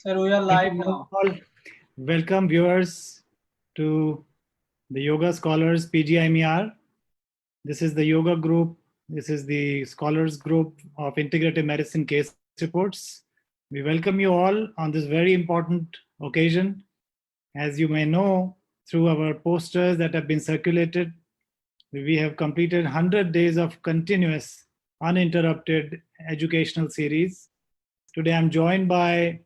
Sir, we are live now. All. Welcome viewers to the Yoga Scholars PGIMER. This is the yoga group. This is the scholars group of integrative medicine case reports. We welcome you all on this very important occasion. As you may know, through our posters that have been circulated, we have completed 100 days of continuous, uninterrupted educational series. Today I'm joined by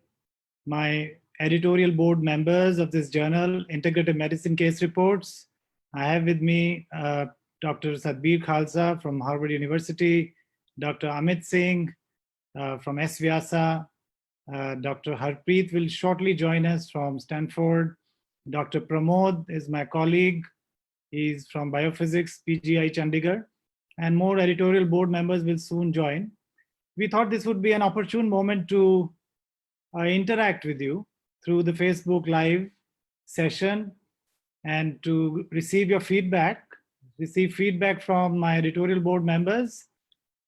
my editorial board members of this journal, Integrative Medicine Case Reports. I have with me Dr. Sadbir Khalsa from Harvard University, Dr. Amit Singh from S. Vyasa, Dr. Harpreet will shortly join us from Stanford. Dr. Pramod is my colleague. He's from Biophysics, PGI Chandigarh, and more editorial board members will soon join. We thought this would be an opportune moment to interact with you through the Facebook Live session and to receive your feedback, receive feedback from my editorial board members,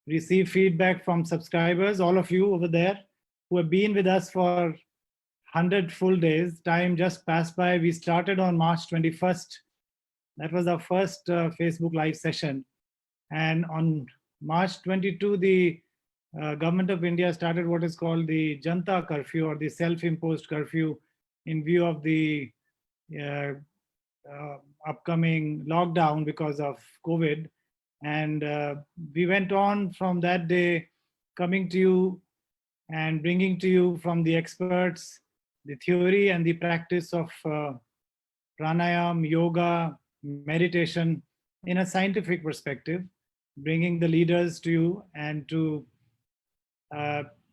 receive feedback from subscribers, all of you over there who have been with us for 100 full days. Time just passed by. We started on March 21st. That was our first Facebook Live session. And on March 22, the Government of India started what is called the Janta curfew, or the self-imposed curfew, in view of the upcoming lockdown because of COVID. And we went on from that day, coming to you and bringing to you from the experts the theory and the practice of pranayam, yoga, meditation in a scientific perspective, bringing the leaders to you. And to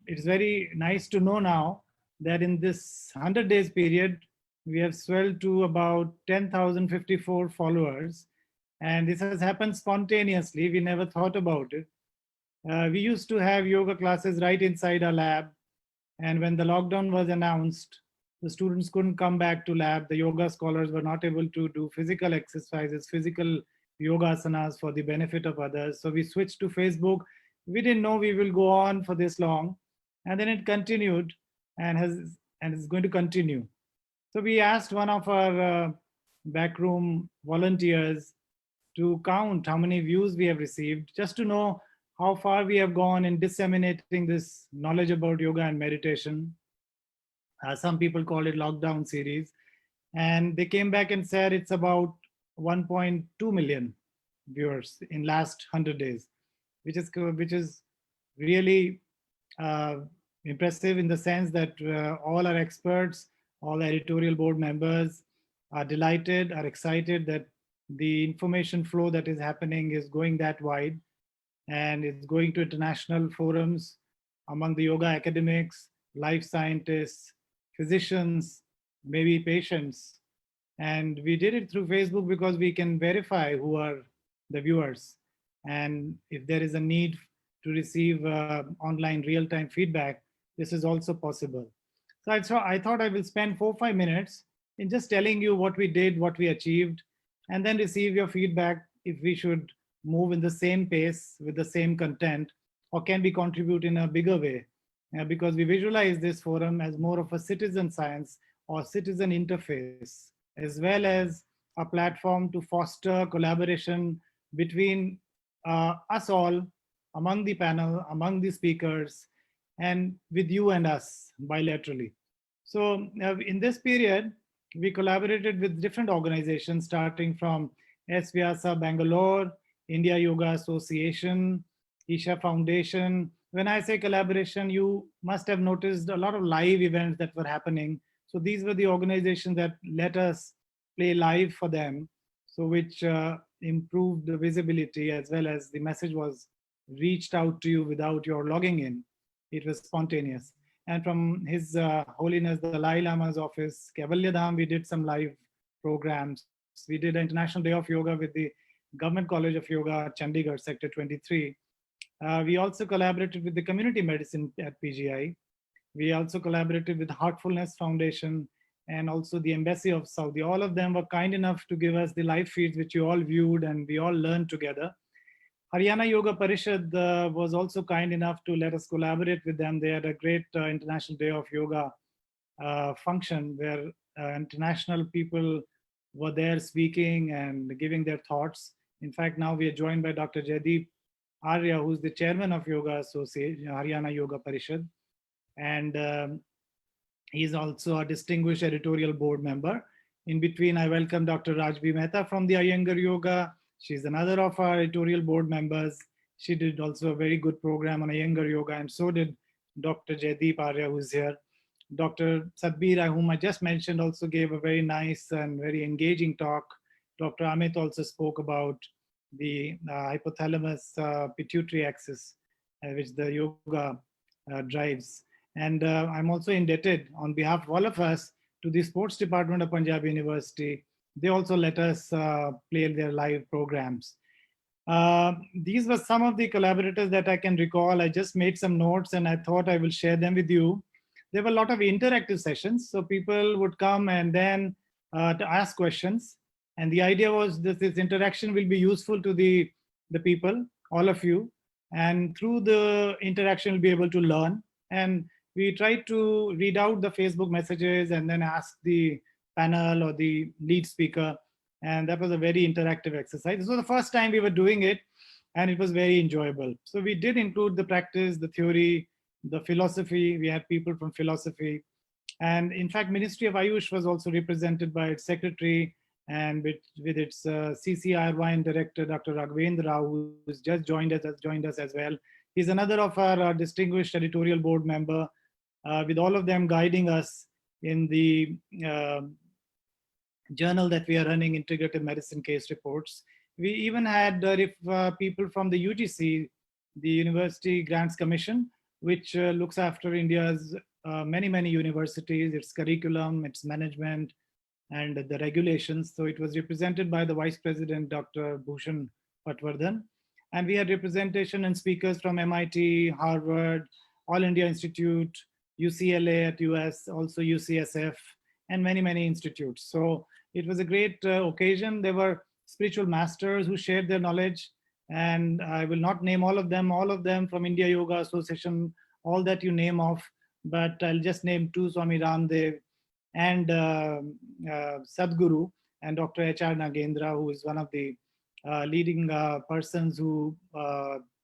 it's very nice to know now that in this 100 days period, we have swelled to about 10,054 followers. And this has happened spontaneously. We never thought about it. We used to have yoga classes right inside our lab. And when the lockdown was announced, the students couldn't come back to lab. The yoga scholars were not able to do physical exercises, physical yoga asanas for the benefit of others. So we switched to Facebook. We didn't know we will go on for this long. And then it continued and is going to continue. So we asked one of our backroom volunteers to count how many views we have received, just to know how far we have gone in disseminating this knowledge about yoga and meditation. Some people call it lockdown series. And they came back and said it's about 1.2 million viewers in last 100 days, which is really impressive in the sense that all our experts, all editorial board members are delighted, are excited that the information flow that is happening is going that wide, and it's going to international forums among the yoga academics, life scientists, physicians, maybe patients. And we did it through Facebook because we can verify who are the viewers. And if there is a need to receive online real-time feedback, this is also possible. So I thought I will spend 4 or 5 minutes in just telling you what we did, what we achieved, and then receive your feedback if we should move in the same pace with the same content, or can we contribute in a bigger way? Because we visualize this forum as more of a citizen science or citizen interface, as well as a platform to foster collaboration between us all, among the panel, among the speakers, and with you and us bilaterally. So in this period, we collaborated with different organizations, starting from S. Vyasa Bangalore, India Yoga Association, Isha Foundation. When I say collaboration, you must have noticed a lot of live events that were happening. So these were the organizations that let us play live for them, so which improved the visibility, as well as the message was reached out to you without your logging in. It was spontaneous. And from His Holiness the Dalai Lama's office, Kaivalya Dham, we did some live programs. We did an International Day of Yoga with the Government College of Yoga, Chandigarh, Sector 23. We also collaborated with the community medicine at PGI. We also collaborated with Heartfulness Foundation and also the Embassy of Saudi. All of them were kind enough to give us the live feeds, which you all viewed and we all learned together. Haryana Yoga Parishad was also kind enough to let us collaborate with them. They had a great International Day of Yoga function where international people were there speaking and giving their thoughts. In fact, now we are joined by Dr. Jaideep Arya, who's the chairman of Yoga Association, Haryana Yoga Parishad. And he's also a distinguished editorial board member. In between, I welcome Dr. Rajbi Mehta from the Iyengar Yoga. She's another of our editorial board members. She did also a very good program on Iyengar Yoga, and so did Dr. Jaideep Arya, who's here. Dr. Sadbir, whom I just mentioned, also gave a very nice and very engaging talk. Dr. Amit also spoke about the hypothalamus pituitary axis, which the yoga drives. And I'm also indebted on behalf of all of us to the sports department of Punjab University. They also let us play their live programs. These were some of the collaborators that I can recall. I just made some notes and I thought I will share them with you. There were a lot of interactive sessions. So people would come and then to ask questions. And the idea was this interaction will be useful to the people, all of you. And through the interaction, you'll be able to learn. And we tried to read out the Facebook messages and then ask the panel or the lead speaker. And that was a very interactive exercise. This was the first time we were doing it, and it was very enjoyable. So we did include the practice, the theory, the philosophy. We had people from philosophy. And in fact, Ministry of Ayush was also represented by its secretary and with its CCRY director, Dr. Raghavendra Rao, who's just joined us as well. He's another of our distinguished editorial board member, with all of them guiding us in the journal that we are running, Integrative Medicine Case Reports. We even had people from the UGC, the University Grants Commission, which looks after India's many universities, its curriculum, its management, and the regulations. So it was represented by the Vice President, Dr. Bhushan Patwardhan. And we had representation and speakers from MIT, Harvard, All India Institute, UCLA at US, also UCSF, and many institutes. So it was a great occasion. There were spiritual masters who shared their knowledge, and I will not name all of them from India Yoga Association, all that you name off, but I'll just name two, Swami Ramdev and Sadhguru and Dr. H.R. Nagendra, who is one of the leading persons who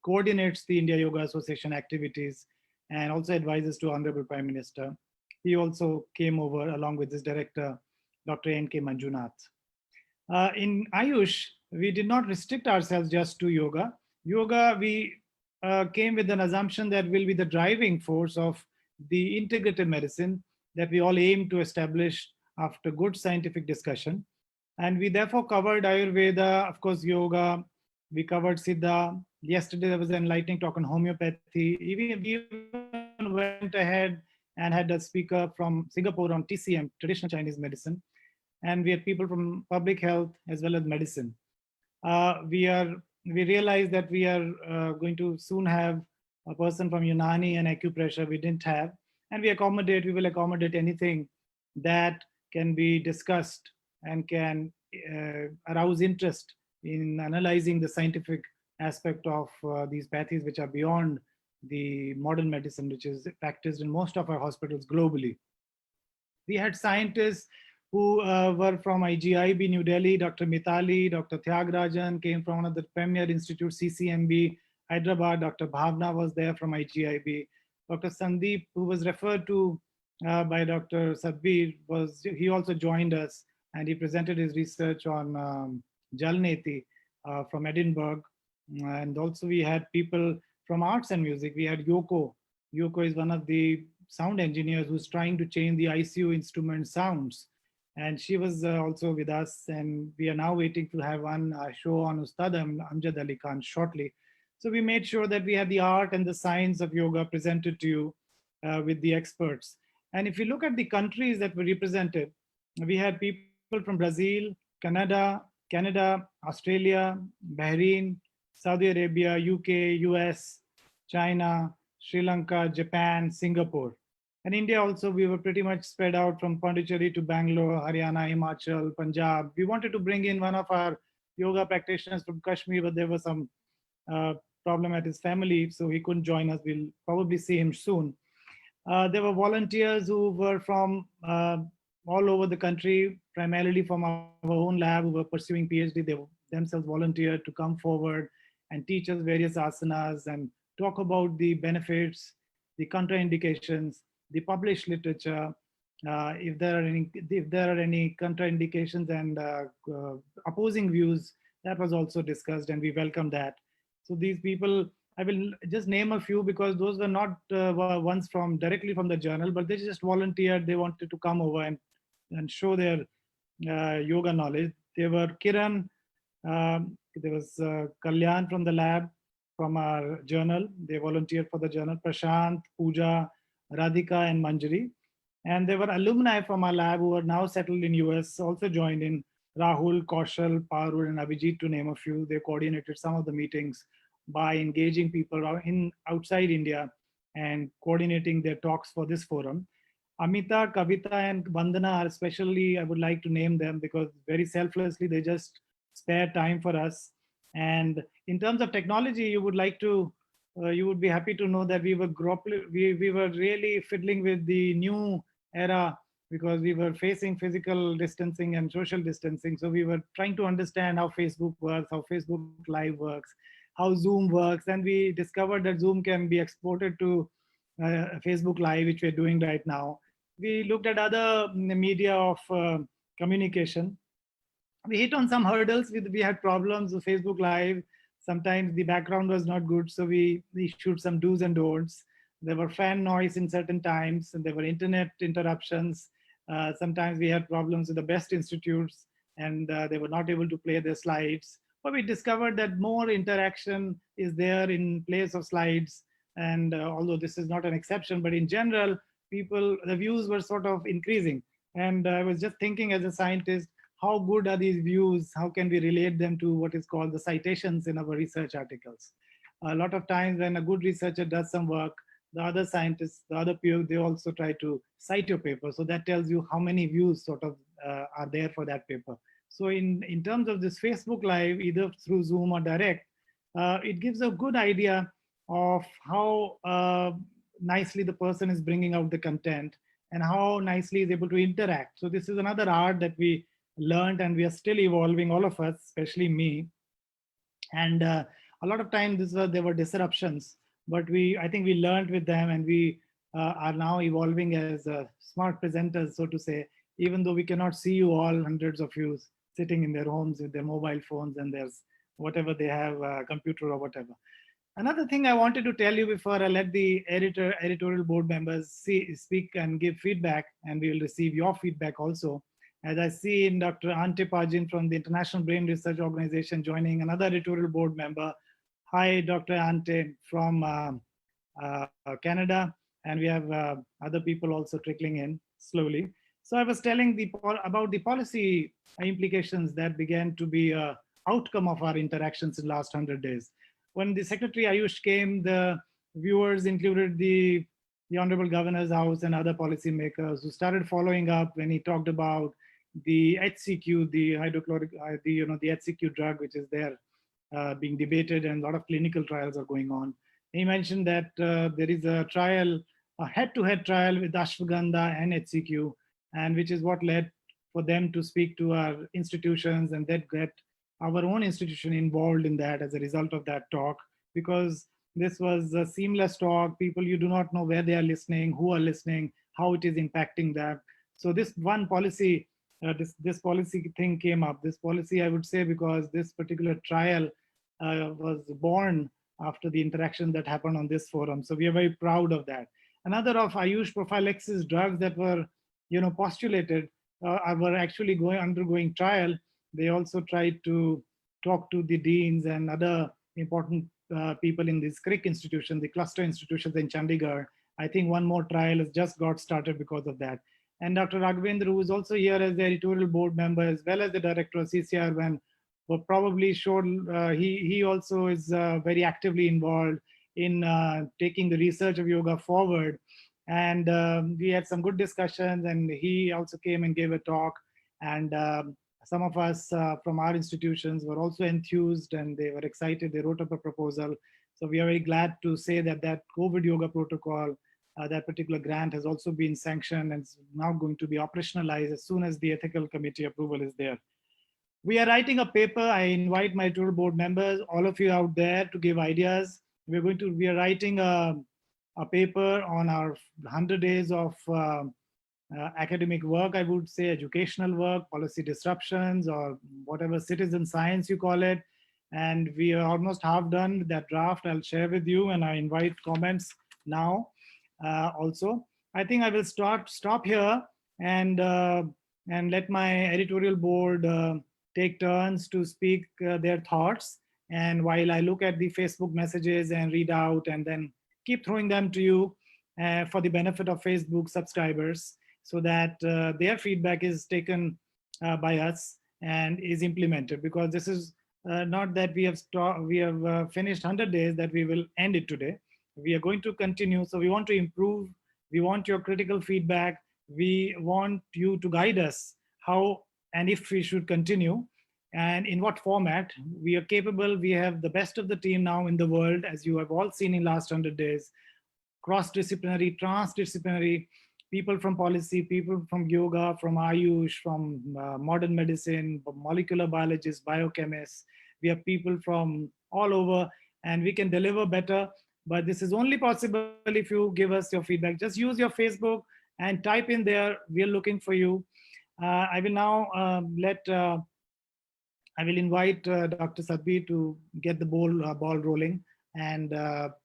coordinates the India Yoga Association activities and also advises to Honorable Prime Minister. He also came over along with his director, Dr. N.K. Manjunath. In Ayush, we did not restrict ourselves just to yoga. Yoga, we came with an assumption that will be the driving force of the integrative medicine that we all aim to establish after good scientific discussion. And we therefore covered Ayurveda, of course, yoga, we covered Siddha. Yesterday, there was an enlightening talk on homeopathy. We even went ahead and had a speaker from Singapore on TCM, traditional Chinese medicine. And we had people from public health as well as medicine. We realized that we are going to soon have a person from Unani and acupressure we didn't have. And we will accommodate anything that can be discussed and can arouse interest in analyzing the scientific aspect of these pathies, which are beyond the modern medicine, which is practiced in most of our hospitals globally. We had scientists who were from IGIB New Delhi. Dr. Mitali, Dr. Tyagarajan came from one of the premier institutes, CCMB, Hyderabad. Dr. Bhavna was there from IGIB. Dr. Sandeep, who was referred to by Dr. Sadbir, he also joined us, and he presented his research on Jalneti from Edinburgh. And also we had people from arts and music. We had Yoko. Yoko is one of the sound engineers who's trying to change the ICU instrument sounds. And she was also with us, and we are now waiting to have one show on Ustad Amjad Ali Khan shortly. So we made sure that we had the art and the science of yoga presented to you with the experts. And if you look at the countries that were represented, we had people from Brazil, Canada, Australia, Bahrain, Saudi Arabia, UK, US, China, Sri Lanka, Japan, Singapore. And India also, we were pretty much spread out from Pondicherry to Bangalore, Haryana, Himachal, Punjab. We wanted to bring in one of our yoga practitioners from Kashmir, but there was some problem at his family, so he couldn't join us. We'll probably see him soon. There were volunteers who were from all over the country, primarily from our own lab, who were pursuing PhD. They themselves volunteered to come forward and teach us various asanas and talk about the benefits, the contraindications, the published literature, if there are any contraindications and opposing views. That was also discussed, and we welcome that. So these people, I will just name a few because those were not ones from directly from the journal, but they just volunteered. They wanted to come over and show their yoga knowledge. They were Kiran, there was Kalyan from the lab, from our journal. They volunteered for the journal. Prashant, Pooja, Radhika, and Manjari. And there were alumni from our lab who are now settled in US, also joined in. Rahul, Kaushal, Parul, and Abhijit, to name a few. They coordinated some of the meetings by engaging people in outside India and coordinating their talks for this forum. Amita, Kavita, and Vandana are especially, I would like to name them because very selflessly they just spare time for us. And in terms of technology, you would be happy to know that we were really fiddling with the new era because we were facing physical distancing and social distancing. So we were trying to understand how Facebook works, how Facebook Live works, how Zoom works. And we discovered that Zoom can be exported to Facebook Live, which we're doing right now. We looked at other media of communication. We hit on some hurdles. We had problems with Facebook Live. Sometimes the background was not good, so we issued some do's and don'ts. There were fan noise in certain times, and there were internet interruptions. Sometimes we had problems with the best institutes, and they were not able to play their slides. But we discovered that more interaction is there in place of slides. And although this is not an exception, but in general, the views were sort of increasing. And I was just thinking as a scientist, how good are these views? How can we relate them to what is called the citations in our research articles? A lot of times when a good researcher does some work, the other scientists, the other peers, they also try to cite your paper. So that tells you how many views sort of are there for that paper. So in terms of this Facebook Live, either through Zoom or direct, it gives a good idea of how nicely the person is bringing out the content and how nicely is able to interact. So this is another art that we learned, and we are still evolving, all of us, especially me. And a lot of times there were disruptions, but I think we learned with them, and we are now evolving as smart presenters, so to say, even though we cannot see you all, hundreds of you sitting in their homes with their mobile phones and there's whatever they have, computer or whatever. Another thing I wanted to tell you before I let the editorial board members speak and give feedback, and we will receive your feedback also. As I see in Dr. Ante Pajin from the International Brain Research Organization joining, another editorial board member. Hi, Dr. Ante from Canada. And we have other people also trickling in slowly. So I was telling about the policy implications that began to be an outcome of our interactions in the last 100 days. When the Secretary Ayush came, the viewers included the Honorable Governor's House and other policymakers who started following up when he talked about the HCQ, the hydrochloric, the HCQ drug, which is there being debated, and a lot of clinical trials are going on. He mentioned that there is a trial, a head-to-head trial with ashwagandha and HCQ, and which is what led for them to speak to our institutions and then get our own institution involved in that as a result of that talk, because this was a seamless talk. People, you do not know where they are listening, who are listening, how it is impacting that. So this one policy, this policy thing came up. This policy, I would say, because this particular trial was born after the interaction that happened on this forum. So we are very proud of that. Another of Ayush prophylaxis drugs that were, postulated were actually undergoing trial. They also tried to talk to the deans and other important people in this CRIC institution, the cluster institutions in Chandigarh. I think one more trial has just got started because of that. And Dr. Raghavendra, who is also here as the editorial board member, as well as the director of CCR1, were probably showed, he also is very actively involved in taking the research of yoga forward. And we had some good discussions, and he also came and gave a talk. And some of us from our institutions were also enthused, and they were excited. They wrote up a proposal. So we are very glad to say that that COVID yoga protocol That particular grant has also been sanctioned and is now going to be operationalized as soon as the ethical committee approval is there. We are writing a paper. I invite my tour board members, all of you out there, to give ideas. We are writing a paper on our 100 days of academic work, I would say, educational work, policy disruptions, or whatever citizen science you call it. And we are almost half done with that draft. I'll share with you, and I invite comments now also. I think I will stop here and let my editorial board take turns to speak their thoughts. And while I look at the Facebook messages and read out and then keep throwing them to you for the benefit of Facebook subscribers, so that their feedback is taken by us and is implemented. Because this is not that we have finished 100 days, that we will end it today. We are going to continue. So we want to improve. We want your critical feedback. We want you to guide us how and if we should continue and in what format. We are capable. We have the best of the team now in the world, as you have all seen in last 100 days, cross-disciplinary, transdisciplinary, people from policy, people from yoga, from Ayush, from modern medicine, molecular biologists, biochemists. We have people from all over, and we can deliver better. But this is only possible if you give us your feedback. Just use your Facebook and type in there, we are looking for you. I will now I will invite Dr. Sadbir to get the ball rolling. And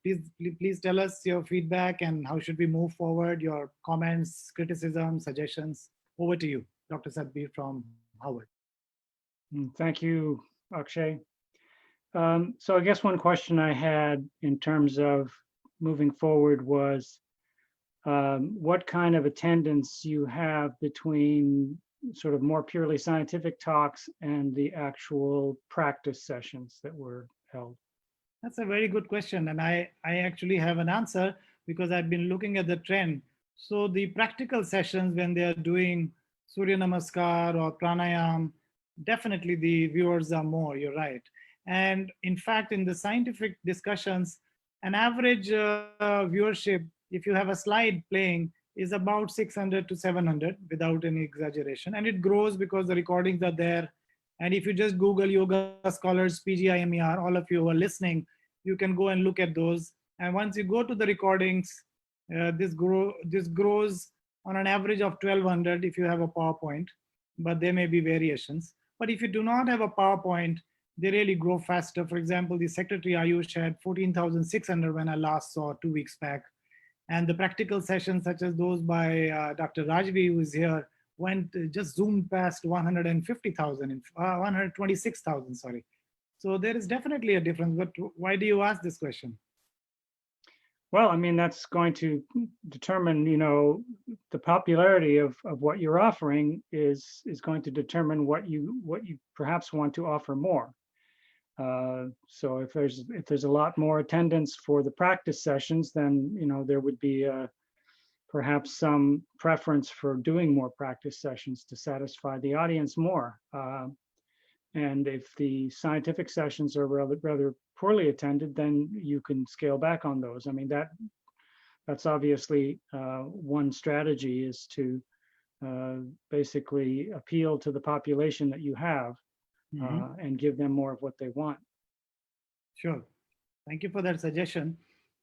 please tell us your feedback and how should we move forward, your comments, criticism, suggestions. Over to you, Dr. Sadbir from Howard. Thank you, Akshay. So I guess one question I had in terms of moving forward was what kind of attendance you have between sort of more purely scientific talks and the actual practice sessions that were held. That's a very good question. And I actually have an answer because I've been looking at the trend. So the practical sessions, when they're doing Surya Namaskar or Pranayam, definitely the viewers are more, you're right. And in fact, in the scientific discussions, an average viewership, if you have a slide playing, is about 600 to 700 without any exaggeration. And it grows because the recordings are there. And if you just Google Yoga Scholars, PGIMER, all of you who are listening, you can go and look at those. And once you go to the recordings, this grows on an average of 1200 if you have a PowerPoint, but there may be variations. But if you do not have a PowerPoint, they really grow faster. For example, the Secretary Ayush had 14,600 when I last saw 2 weeks back. And the practical sessions such as those by Dr. Rajvi, who is here, went just zoomed past 150,000, 126,000, sorry. So there is definitely a difference, but why do you ask this question? Well, I mean, that's going to determine, you know, the popularity of what you're offering is going to determine what you perhaps want to offer more. So if there's a lot more attendance for the practice sessions, then, you know, there would be perhaps some preference for doing more practice sessions to satisfy the audience more. And if the scientific sessions are rather poorly attended, then you can scale back on those. I mean, that's obviously one strategy, is to basically appeal to the population that you have and give them more of what they want. Sure. Thank you for that suggestion.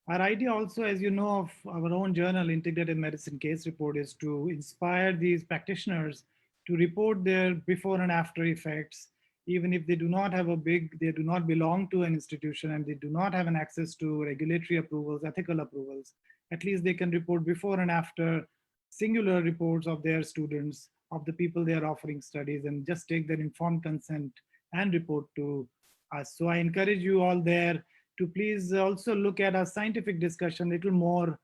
Our idea also, as you know, of our own journal, Integrated Medicine Case Report, is to inspire these practitioners to report their before and after effects, even if they do not have they do not belong to an institution and they do not have an access to regulatory approvals, ethical approvals. At least they can report before and after singular reports of their students, of the people they are offering studies, and just take their informed consent and report to us. So I encourage you all there to please also look at our scientific discussion a little more,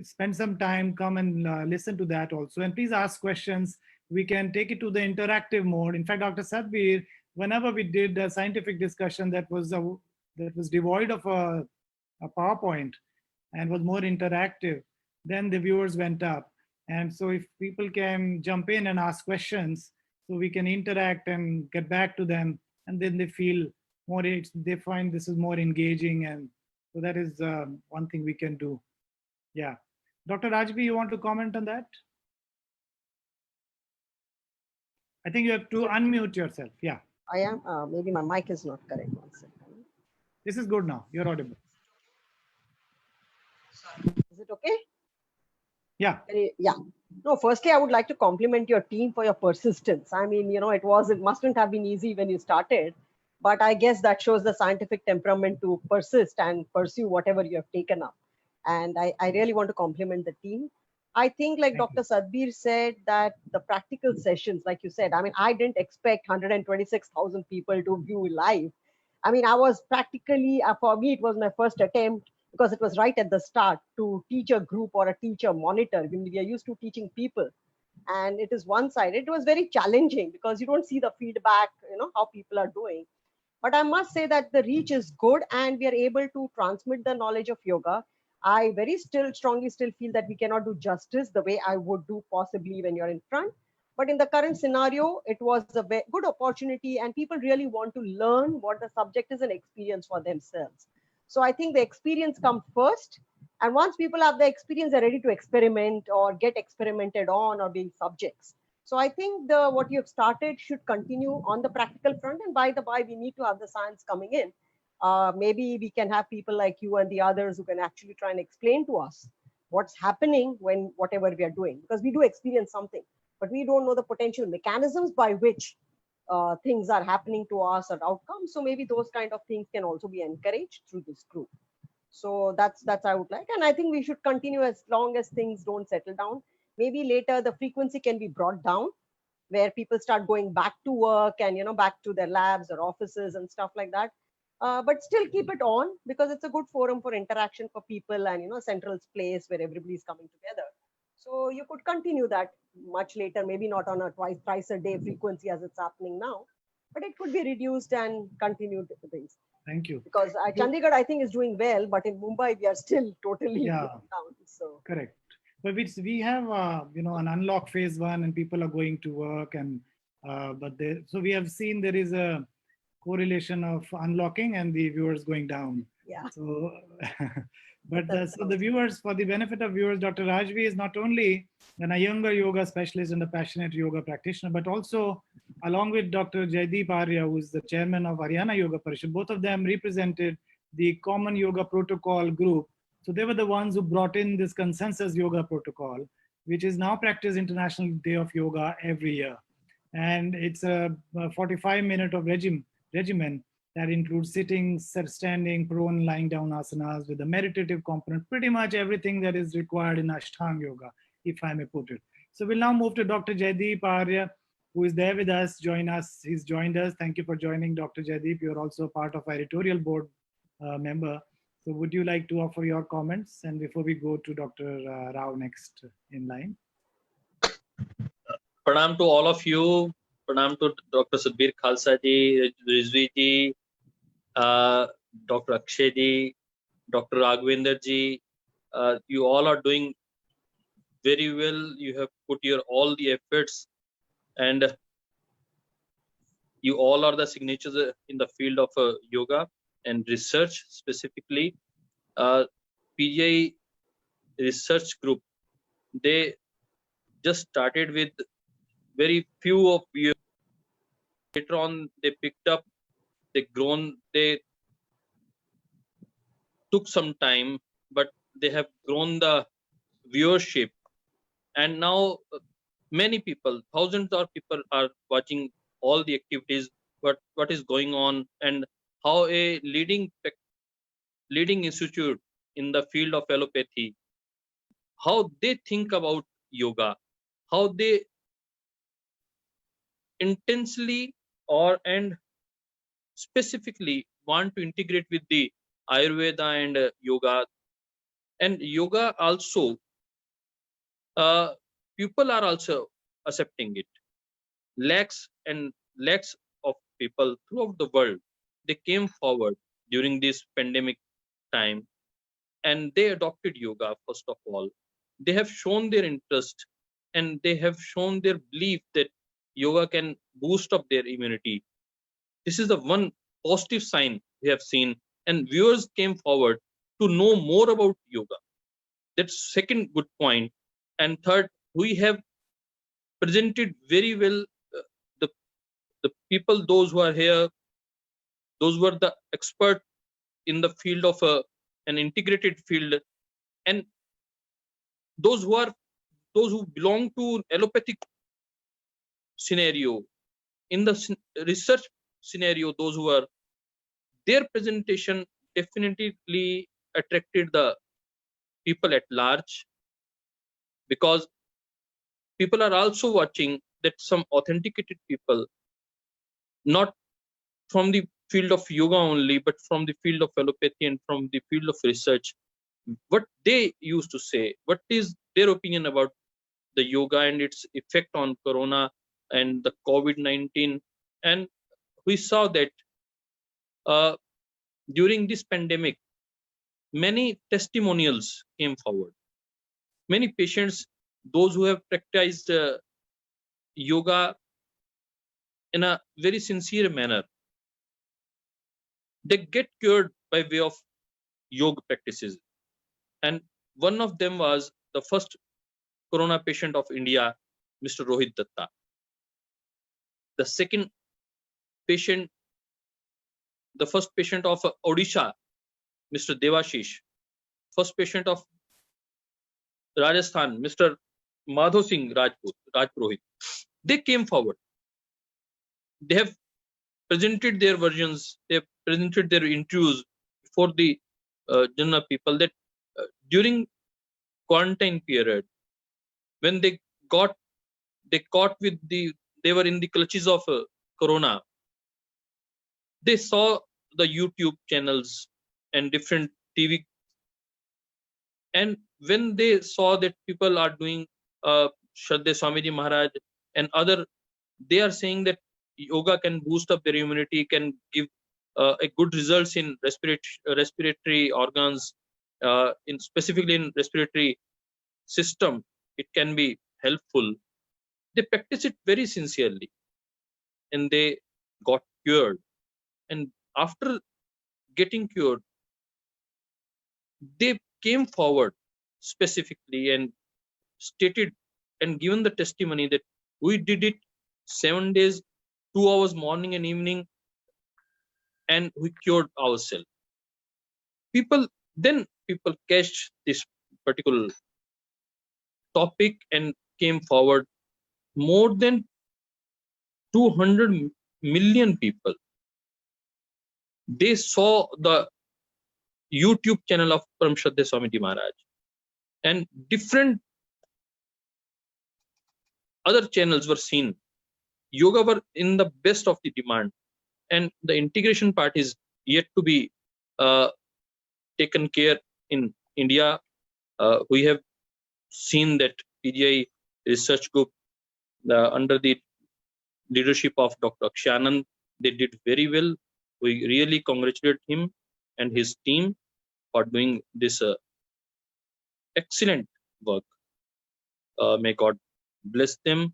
spend some time, come and listen to that also. And please ask questions. We can take it to the interactive mode. In fact, Dr. Sadbir, whenever we did a scientific discussion that was devoid of a PowerPoint and was more interactive, then the viewers went up. And so if people can jump in and ask questions, so we can interact and get back to them, and then they feel more, they find this is more engaging and So that is one thing we can do. Yeah. Dr. Rajbi, you want to comment on that? I think you have to unmute yourself. Yeah. I am, maybe my mic is not correct. One second. This is good now. You're audible. Is it okay? Yeah. Yeah. No, firstly, I would like to compliment your team for your persistence. I mean, it mustn't have been easy when you started, but I guess that shows the scientific temperament to persist and pursue whatever you have taken up. And I really want to compliment the team. I think, like Thank Dr. Sadbir said, that the practical sessions, like you said, I mean, I didn't expect 126,000 people to view live. I mean, I was practically, for me, it was my first attempt because it was right at the start to teach a group or a teacher monitor. We are used to teaching people, and it is one-sided. It was very challenging because you don't see the feedback, how people are doing. But I must say that the reach is good and we are able to transmit the knowledge of yoga. I very strongly still feel that we cannot do justice the way I would do possibly when you're in front. But in the current scenario, it was a good opportunity and people really want to learn what the subject is and experience for themselves. So I think the experience comes first. And once people have the experience, they're ready to experiment or get experimented on or being subjects. So I think what you have started should continue on the practical front. And by the by, we need to have the science coming in. Maybe we can have people like you and the others who can actually try and explain to us what's happening when whatever we are doing, because we do experience something, but we don't know the potential mechanisms by which things are happening to us or outcomes. So maybe those kind of things can also be encouraged through this group. So that's I would like, and I think we should continue as long as things don't settle down. Maybe later the frequency can be brought down, where people start going back to work and back to their labs or offices and stuff like that. But still keep it on because it's a good forum for interaction for people and a central place where everybody is coming together. So you could continue that much later, maybe not on a thrice a day frequency as it's happening now, but it could be reduced and continued things. Thank you. Because Chandigarh, I think, is doing well, but in Mumbai, we are still totally down. So correct. But we have, an unlock phase 1 and people are going to work and, so we have seen there is a correlation of unlocking and the viewers going down. Yeah. So, so the viewers, for the benefit of viewers, Dr. Rajvi is not only an Iyengar yoga specialist and a passionate yoga practitioner, but also along with Dr. Jaideep Arya, who is the chairman of Haryana Yoga Parishad, both of them represented the Common Yoga Protocol group. So they were the ones who brought in this consensus yoga protocol, which is now practiced International Day of Yoga every year. And it's a 45-minute of regimen that includes sitting, standing, prone, lying down asanas with a meditative component, pretty much everything that is required in Ashtanga Yoga, if I may put it. So we'll now move to Dr. Jaideep Arya, who is there with us, He's joined us. Thank you for joining, Dr. Jaideep. You're also part of our editorial board member. So would you like to offer your comments? And before we go to Dr. Rao next in line. Pranam to all of you. Pranam to Dr. Sadbir Khalsa ji, Rizvi ji, Dr. Akshay ji, Dr. Raghavendra ji. You all are doing very well. You have put your all the efforts, and you all are the signatures in the field of yoga and research specifically. PGI research group, they just started with very few of you. Later on, they picked up, they grown, they took some time, but they have grown the viewership. And now many people, thousands of people are watching all the activities, what is going on, and how a leading institute in the field of allopathy, how they think about yoga, how they intensely and specifically want to integrate with the Ayurveda and yoga. And yoga also, people are also accepting it. Lakhs and lakhs of people throughout the world, they came forward during this pandemic time and they adopted yoga. First of all, they have shown their interest and they have shown their belief that yoga can boost up their immunity. This is the one positive sign we have seen, and viewers came forward to know more about yoga. That's second good point. And third, we have presented very well the the people, those who are here, those were the expert in the field of an integrated field, and those who belong to allopathic scenario, in the research scenario, those who are, their presentation definitely attracted the people at large, because people are also watching that some authenticated people, not from the field of yoga only, but from the field of allopathy and from the field of research, what they used to say, what is their opinion about the yoga and its effect on corona and the COVID-19. And we saw that uh, during this pandemic, many testimonials came forward. Many patients, those who have practiced yoga in a very sincere manner, they get cured by way of yoga practices. And one of them was the first corona patient of India, Mr. Rohit Datta. The second patient, the first patient of Odisha, Mr. Devashish. First patient of Rajasthan, Mr. Madhav Singh Rajpurohit. They came forward. They have presented their versions, they have presented their interviews for the general people, that during quarantine period, when they caught with they were in the clutches of corona, they saw the YouTube channels and different TV, and when they saw that people are doing Shraddha Swamiji Maharaj and other, they are saying that yoga can boost up their immunity, can give a good results in respiratory organs, in specifically in respiratory system, it can be helpful. They practice it very sincerely, and they got cured. And after getting cured, they came forward specifically and stated and given the testimony that we did it 7 days, 2 hours morning and evening, and we cured ourselves. People catched this particular topic and came forward. More than 200 million people, they saw the YouTube channel of Param Shraddha Swamiji Maharaj, and different other channels were seen. Yoga were in the best of the demand, and the integration part is yet to be taken care in India. We have seen that PGI research group under the leadership of Dr. Akshanand, they did very well. We really congratulate him and his team for doing this excellent work. May God bless them.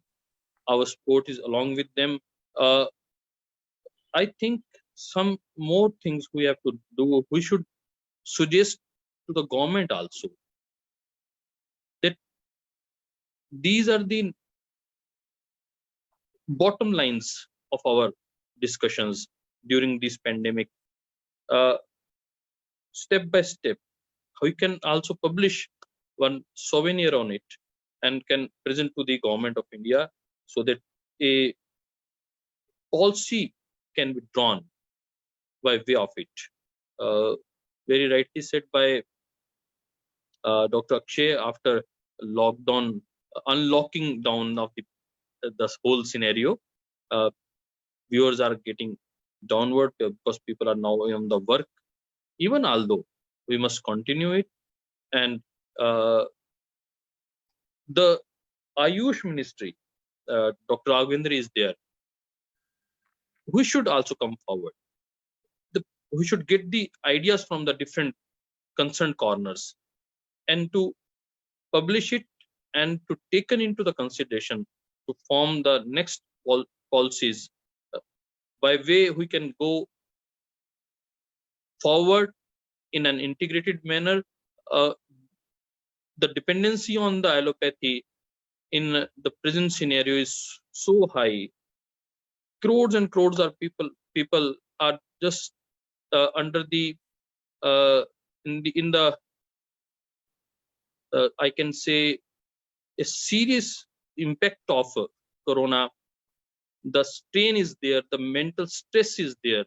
Our support is along with them. I think some more things we have to do. We should suggest to the government also that these are the bottom lines of our discussions during this pandemic. Step by step, we can also publish one souvenir on it and can present to the government of India, so that a policy can be drawn by way of it. Very rightly said by Dr. Akshay, after lockdown, unlocking down of the whole scenario, viewers are getting downward because people are now on the work. Even although we must continue it, and the Ayush Ministry, Dr. Agwendra is there. We should also come forward. We should get the ideas from the different concerned corners and to publish it and to taken into the consideration to form the next policies by way we can go forward in an integrated manner. uh, the dependency on the allopathy in the present scenario is so high. Crores and crores are people are just under the uh, in the I can say a serious impact of corona. The strain is there, the mental stress is there.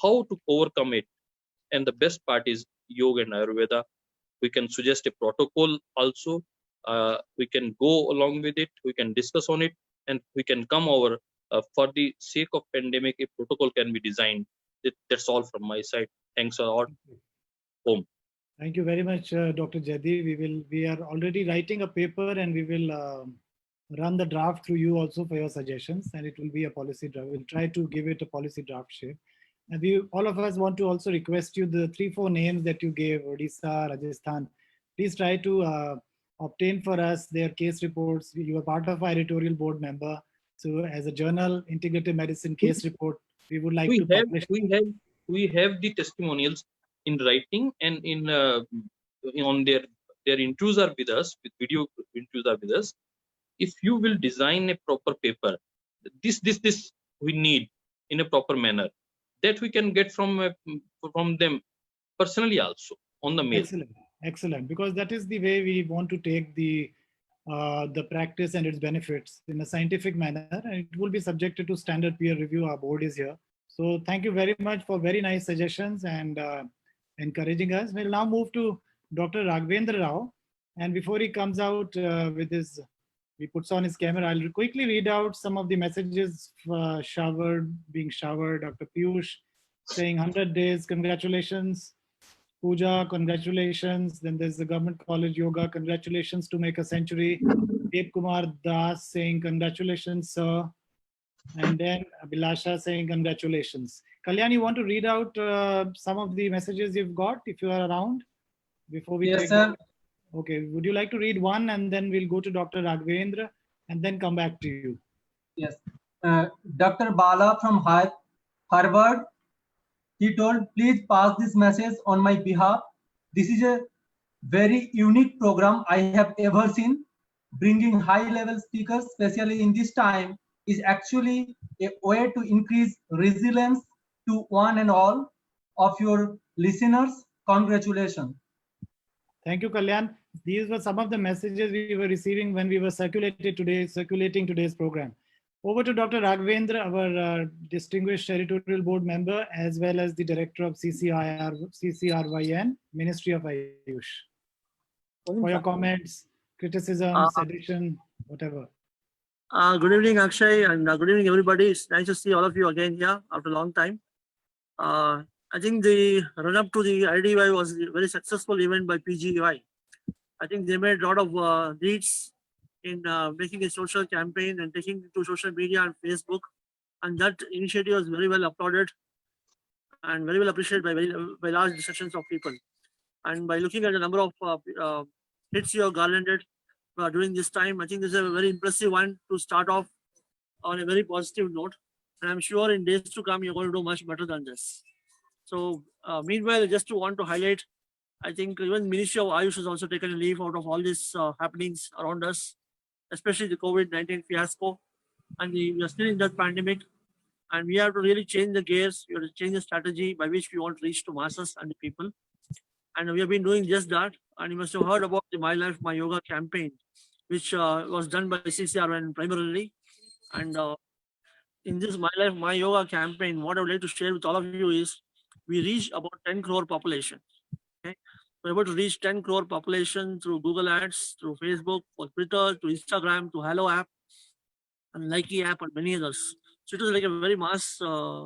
How to overcome it? And the best part is yoga and ayurveda. We can suggest a protocol also. We can go along with it, we can discuss on it, and we can come over. For the sake of pandemic, a protocol can be designed. That's all from my side. Thanks a lot. Home. Thank you very much, Dr. Jaydeep. We are already writing a paper, and we will run the draft through you also for your suggestions, and it will be a policy draft. We'll try to give it a policy draft shape. And we, all of us, want to also request you the 3-4 names that you gave, Odisha, Rajasthan. Please try to obtain for us their case reports. You are part of our editorial board member. So as a journal, integrative medicine case report, we would like to publish. We have the testimonials in writing, and on their interviews are with us, with video interviews are with us. If you will design a proper paper, this we need in a proper manner, that we can get from them personally also on the mail. Excellent, because that is the way we want to take the practice and its benefits in a scientific manner, and it will be subjected to standard peer review. Our board is here. So thank you very much for very nice suggestions and encouraging us. We'll now move to Dr. Raghavendra Rao. And before he comes out with his, he puts on his camera, I'll quickly read out some of the messages being showered. Dr. Piyush saying 100 days, congratulations. Pooja, congratulations. Then there's the Government College Yoga, congratulations to make a century. Dev Kumar Das saying congratulations, sir. And then Abhilasha saying congratulations. Kalyan, you want to read out some of the messages you've got if you are around before we Yes, take sir. them? Okay, would you like to read one, and then we'll go to Dr. Raghavendra and then come back to you? Yes. Dr. Bala from Harvard, he told, please pass this message on my behalf. This is a very unique program I have ever seen. Bringing high-level speakers, especially in this time, is actually a way to increase resilience to one and all of your listeners. Congratulations. Thank you, Kalyan. These were some of the messages we were receiving when we were circulating today's program. Over to Dr. Raghavendra, our distinguished editorial board member, as well as the director of CCRYN, Ministry of Ayush. For your comments, criticisms, addition, whatever. Good evening, Akshay, and good evening, everybody. It's nice to see all of you again here after a long time. I think the run-up to the IDY was a very successful event by PGIMER. I think they made a lot of leads in making a social campaign and taking it to social media and Facebook. And that initiative was very well applauded and very well appreciated by large sections of people. And by looking at the number of hits you have garlanded during this time, I think this is a very impressive one to start off on a very positive note. And I'm sure in days to come, you're going to do much better than this. So meanwhile, just to want to highlight, I think even Ministry of Ayush has also taken a leave out of all these happenings around us, especially the COVID-19 fiasco. And we are still in that pandemic. And we have to really change the gears. We have to change the strategy by which we want to reach to masses and the people. And we have been doing just that. And you must have heard about the My Life, My Yoga campaign, which was done by CCRN primarily. And in this My Life, My Yoga campaign, what I would like to share with all of you is we reached about 10 crore population. Okay? We're able to reach 10 crore population through Google Ads, through Facebook, or Twitter, to Instagram, to Hello app, and Nike app, and many others. So it was like a very mass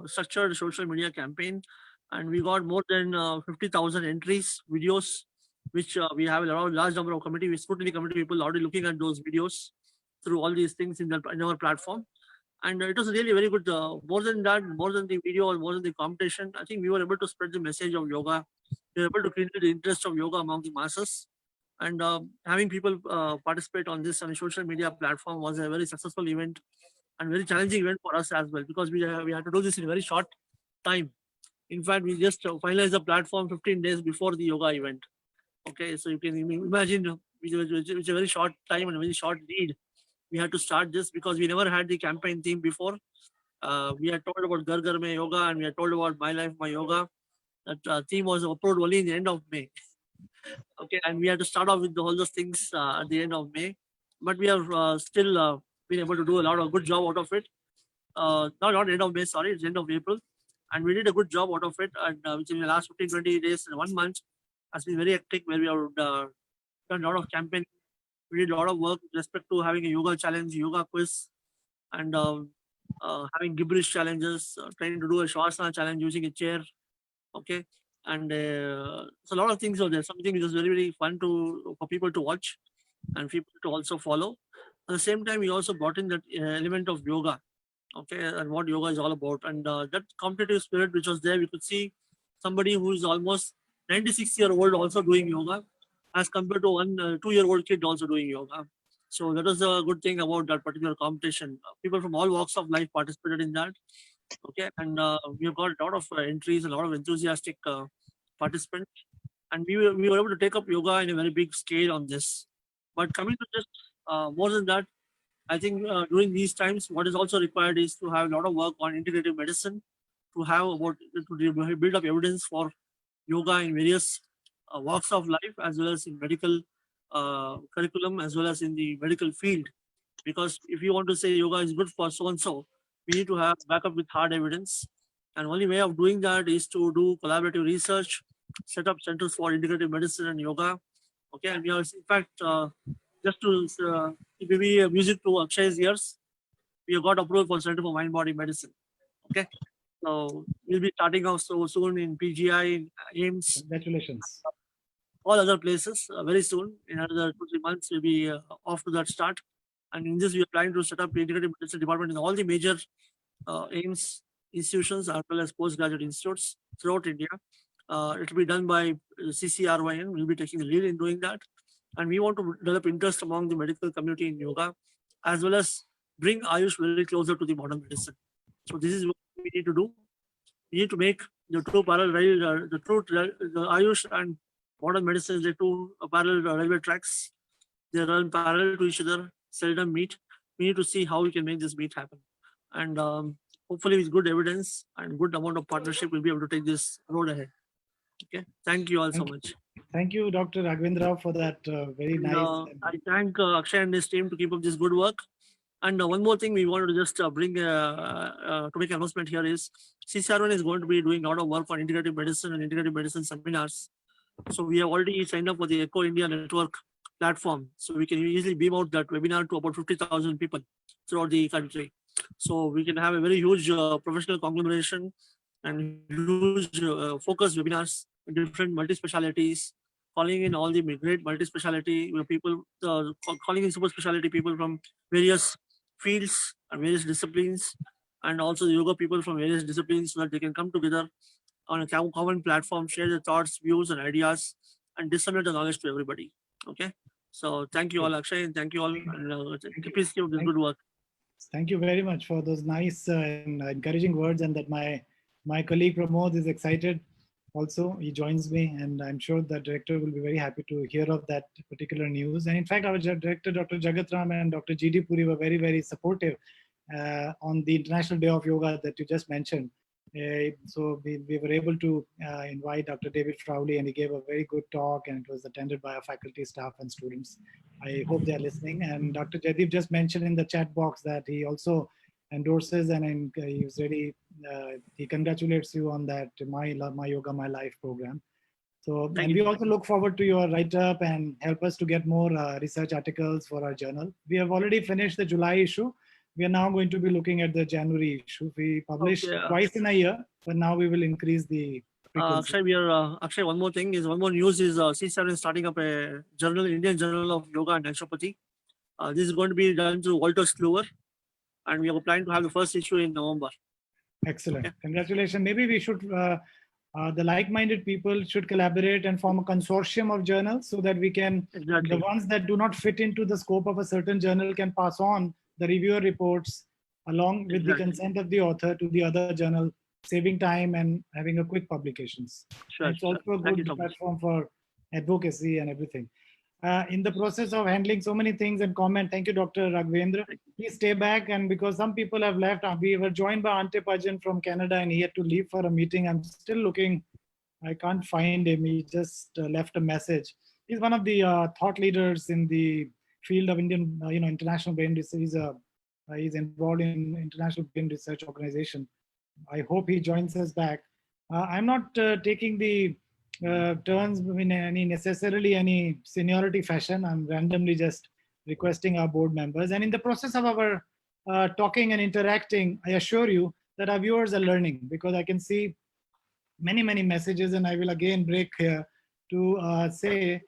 structured social media campaign. And we got more than 50,000 entries, videos, which we have a large number of scrutiny committee people already looking at those videos through all these things in our platform. And it was really very good. More than that, more than the video or more than the competition, I think we were able to spread the message of yoga. We were able to create the interest of yoga among the masses. And having people participate on this on a social media platform was a very successful event and very challenging event for us as well, because we had to do this in a very short time. In fact, we just finalized the platform 15 days before the yoga event. Okay, so you can imagine it's a very short time and a very short lead. We had to start this because we never had the campaign theme before. We had told about Gar Gar Mein Yoga and we had told about My Life, My Yoga. That theme was approved only in the end of May. Okay, and we had to start off with all those things at the end of May. But we have still been able to do a lot of good job out of it. Not end of May, sorry, it's end of April. And we did a good job out of it. And which in the last 15, 20 days, 1 month has been very hectic where we have done a lot of campaign. We did a lot of work with respect to having a yoga challenge, yoga quiz, and having gibberish challenges, trying to do a Shavasana challenge using a chair. Okay. And so a lot of things are there. Something which is very, very fun for people to watch and people to also follow. At the same time, we also brought in that element of yoga, okay, and what yoga is all about. And that competitive spirit which was there, we could see somebody who is almost 96-year-old also doing yoga as compared to one 2-year-old kid also doing yoga. So that was a good thing about that particular competition. People from all walks of life participated in that. Okay, and we have got a lot of entries, a lot of enthusiastic participants, and we were able to take up yoga in a very big scale on this. But coming to this, more than that, I think during these times, what is also required is to have a lot of work on integrative medicine, to build up evidence for yoga in various walks of life, as well as in medical curriculum, as well as in the medical field. Because if you want to say yoga is good for so and so, we need to have backup with hard evidence. And only way of doing that is to do collaborative research, set up centers for integrative medicine and yoga. Okay, and we are in fact just to maybe music to Akshay's ears, we have got approval for Center for Mind Body Medicine. Okay, so we'll be starting off so soon in PGI, AIMS, Congratulations. all other places very soon. In another 2-3 months, we'll be off to that start. And in this, we are planning to set up the integrative medicine department in all the major AIMS institutions as well as postgraduate institutes throughout India. It will be done by CCRYN. We'll be taking the lead in doing that. And we want to develop interest among the medical community in yoga, as well as bring Ayush very closer to the modern medicine. So this is what we need to do. We need to make the two parallel the Ayush and modern medicine is the two parallel railway tracks. They run parallel to each other, seldom meet. We need to see how we can make this meet happen. And hopefully with good evidence and good amount of partnership, we'll be able to take this road ahead. Okay. Thank you all so much. Thank you, Dr. Raghavendra, for that very nice. I thank Akshay and his team to keep up this good work. And one more thing we wanted to just bring to make an announcement here is CCRN is going to be doing a lot of work on integrative medicine and integrative medicine seminars. So we have already signed up for the Echo India Network platform. So we can easily beam out that webinar to about 50,000 people throughout the country. So we can have a very huge professional conglomeration and huge focused webinars, different multi-specialities, calling in all the great multi-speciality people, calling in super specialty people from various fields and various disciplines, and also the yoga people from various disciplines, so that they can come together on a common platform, share their thoughts, views, and ideas, and disseminate the knowledge to everybody. Okay. So thank you all, Akshay, and thank you all. And please keep this good work. Thank you very much for those nice and encouraging words, and that my colleague Pramod is excited. Also, he joins me, and I'm sure the director will be very happy to hear of that particular news. And in fact, our director, Dr. Jagat Ram and Dr. G.D. Puri were very, very supportive on the International Day of Yoga that you just mentioned. So we were able to invite Dr. David Frowley, and he gave a very good talk, and it was attended by our faculty, staff, and students. I hope they are listening. And Dr. Jaideep just mentioned in the chat box that he also endorses and he was really he congratulates you on that my yoga my life program. So and we also look forward to your write-up and help us to get more research articles for our journal. We have already finished the July issue. We are now going to be looking at the January issue. We publish twice in a year, but now we will increase the frequency. Akshay, one more news is CCRN is starting up a journal, Indian Journal of Yoga and Naturopathy. This is going to be done through Walters Kluwer, and we are planning to have the first issue in November. Excellent. Okay. Congratulations. Maybe we should, the like-minded people should collaborate and form a consortium of journals so that we can, the ones that do not fit into the scope of a certain journal can pass on the reviewer reports along with the consent of the author to the other journal saving time and having a quick publications. Sure, It's sure. also a Thank you good so much. platform for advocacy and everything. In the process of handling so many things and comment, thank you, Dr. Raghvendra. Please stay back, and because some people have left, we were joined by Ante Pajan from Canada, and he had to leave for a meeting. I'm still looking. I can't find him. He just left a message. He's one of the thought leaders in the field of Indian, international brain research. He's involved in International Brain Research Organization. I hope he joins us back. I'm not taking the turns in any necessarily any seniority fashion. I'm randomly just requesting our board members. And in the process of our talking and interacting, I assure you that our viewers are learning, because I can see many messages, and I will again break here to say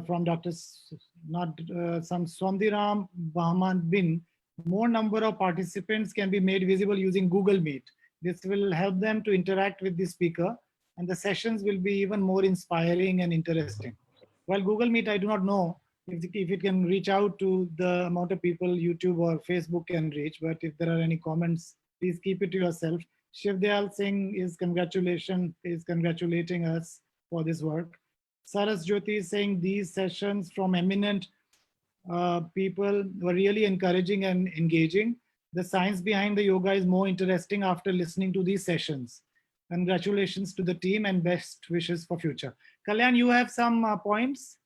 from Dr. Some Swandiram Bahman Bin, more number of participants can be made visible using Google Meet. This will help them to interact with the speaker, and the sessions will be even more inspiring and interesting. While Google Meet, I do not know if it can reach out to the amount of people YouTube or Facebook can reach, but if there are any comments, please keep it to yourself. Shivdayal Singh is congratulating us for this work. Saras Jyoti is saying these sessions from eminent people were really encouraging and engaging. The science behind the yoga is more interesting after listening to these sessions. Congratulations to the team and best wishes for future. Kalyan, you have some points?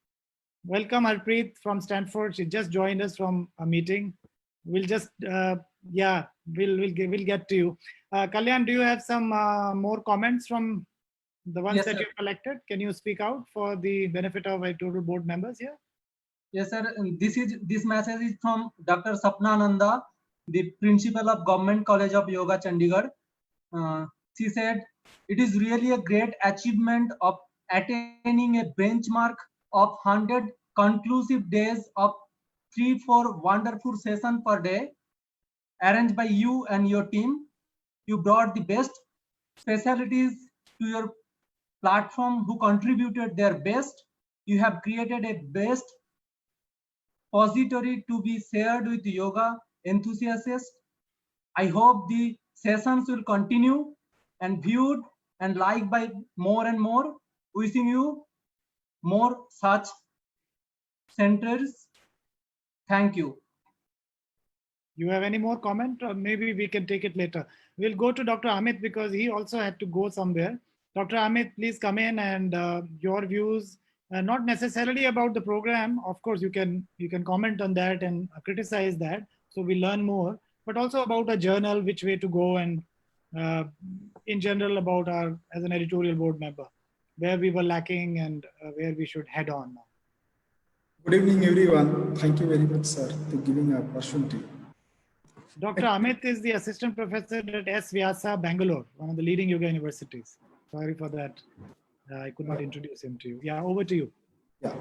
Welcome Harpreet from Stanford. She just joined us from a meeting. We'll just, we'll get to you. Kalyan, do you have some more comments from the ones that you collected? Can you speak out for the benefit of our total board members here? Yes, sir. This message is from Dr. Sapna Nanda, the principal of Government College of Yoga, Chandigarh. She said, "It is really a great achievement of attaining a benchmark of 100 conclusive days of 3-4 wonderful sessions per day, arranged by you and your team. You brought the best specialties to your platform who contributed their best. You have created a best repository to be shared with yoga enthusiasts. I hope the sessions will continue and viewed and liked by more and more. Wishing you more such centers. Thank you." You have any more comment, or maybe we can take it later? We'll go to Dr. Amit because he also had to go somewhere. Dr. Amit, please come in and your views, not necessarily about the program. Of course, you can comment on that and criticize that, so we learn more, but also about a journal, which way to go, and in general about our, as an editorial board member, where we were lacking and where we should head on now. Good evening, everyone. Thank you very much, sir, to giving an opportunity. Dr. Amit is the assistant professor at S. Vyasa, Bangalore, one of the leading yoga universities. Sorry for that. I could not introduce him to you. Yeah, over to you. Yeah.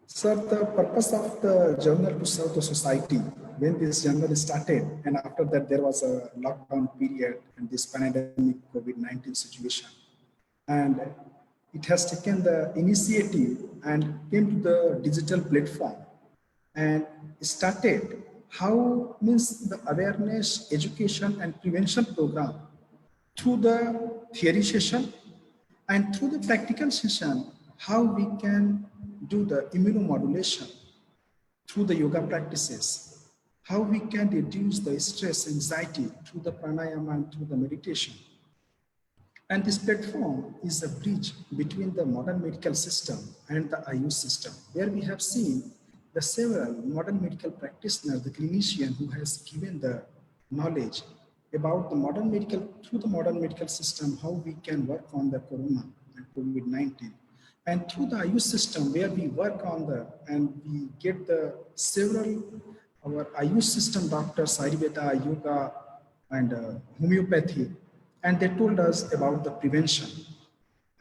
Sir, the purpose of the journal to serve the society, when this journal started, and after that there was a lockdown period and this pandemic COVID-19 situation. And it has taken the initiative and came to the digital platform and started how means the awareness, education and prevention program through the theory session and through the practical session, how we can do the immunomodulation through the yoga practices, how we can reduce the stress, anxiety through the pranayama and through the meditation. And this platform is a bridge between the modern medical system and the Ayush system, where we have seen the several modern medical practitioners, the clinician who has given the knowledge about the modern medical, through the modern medical system, how we can work on the corona and COVID-19. And through the Ayush system, where we work on the, and we get the several, our Ayush system doctors, Ayurveda, yoga, and homeopathy, and they told us about the prevention.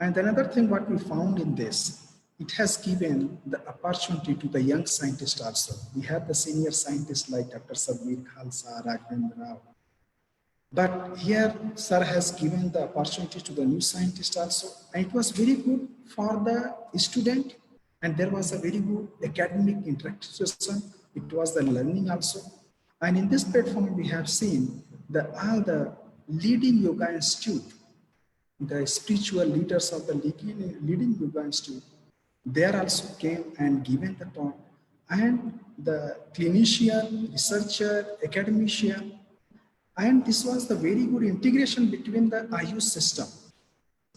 And another thing what we found in this, it has given the opportunity to the young scientists also. We have the senior scientists like Dr. Sabir Khalsa, Raghvendra Rao. But here, sir has given the opportunity to the new scientists also. And it was very good for the student. And there was a very good academic interaction. It was the learning also. And in this platform, we have seen all the leading yoga institute the spiritual leaders of the leading yoga institute, they also came and given the talk, and the clinician, researcher, academician, and this was the very good integration between the Ayush system.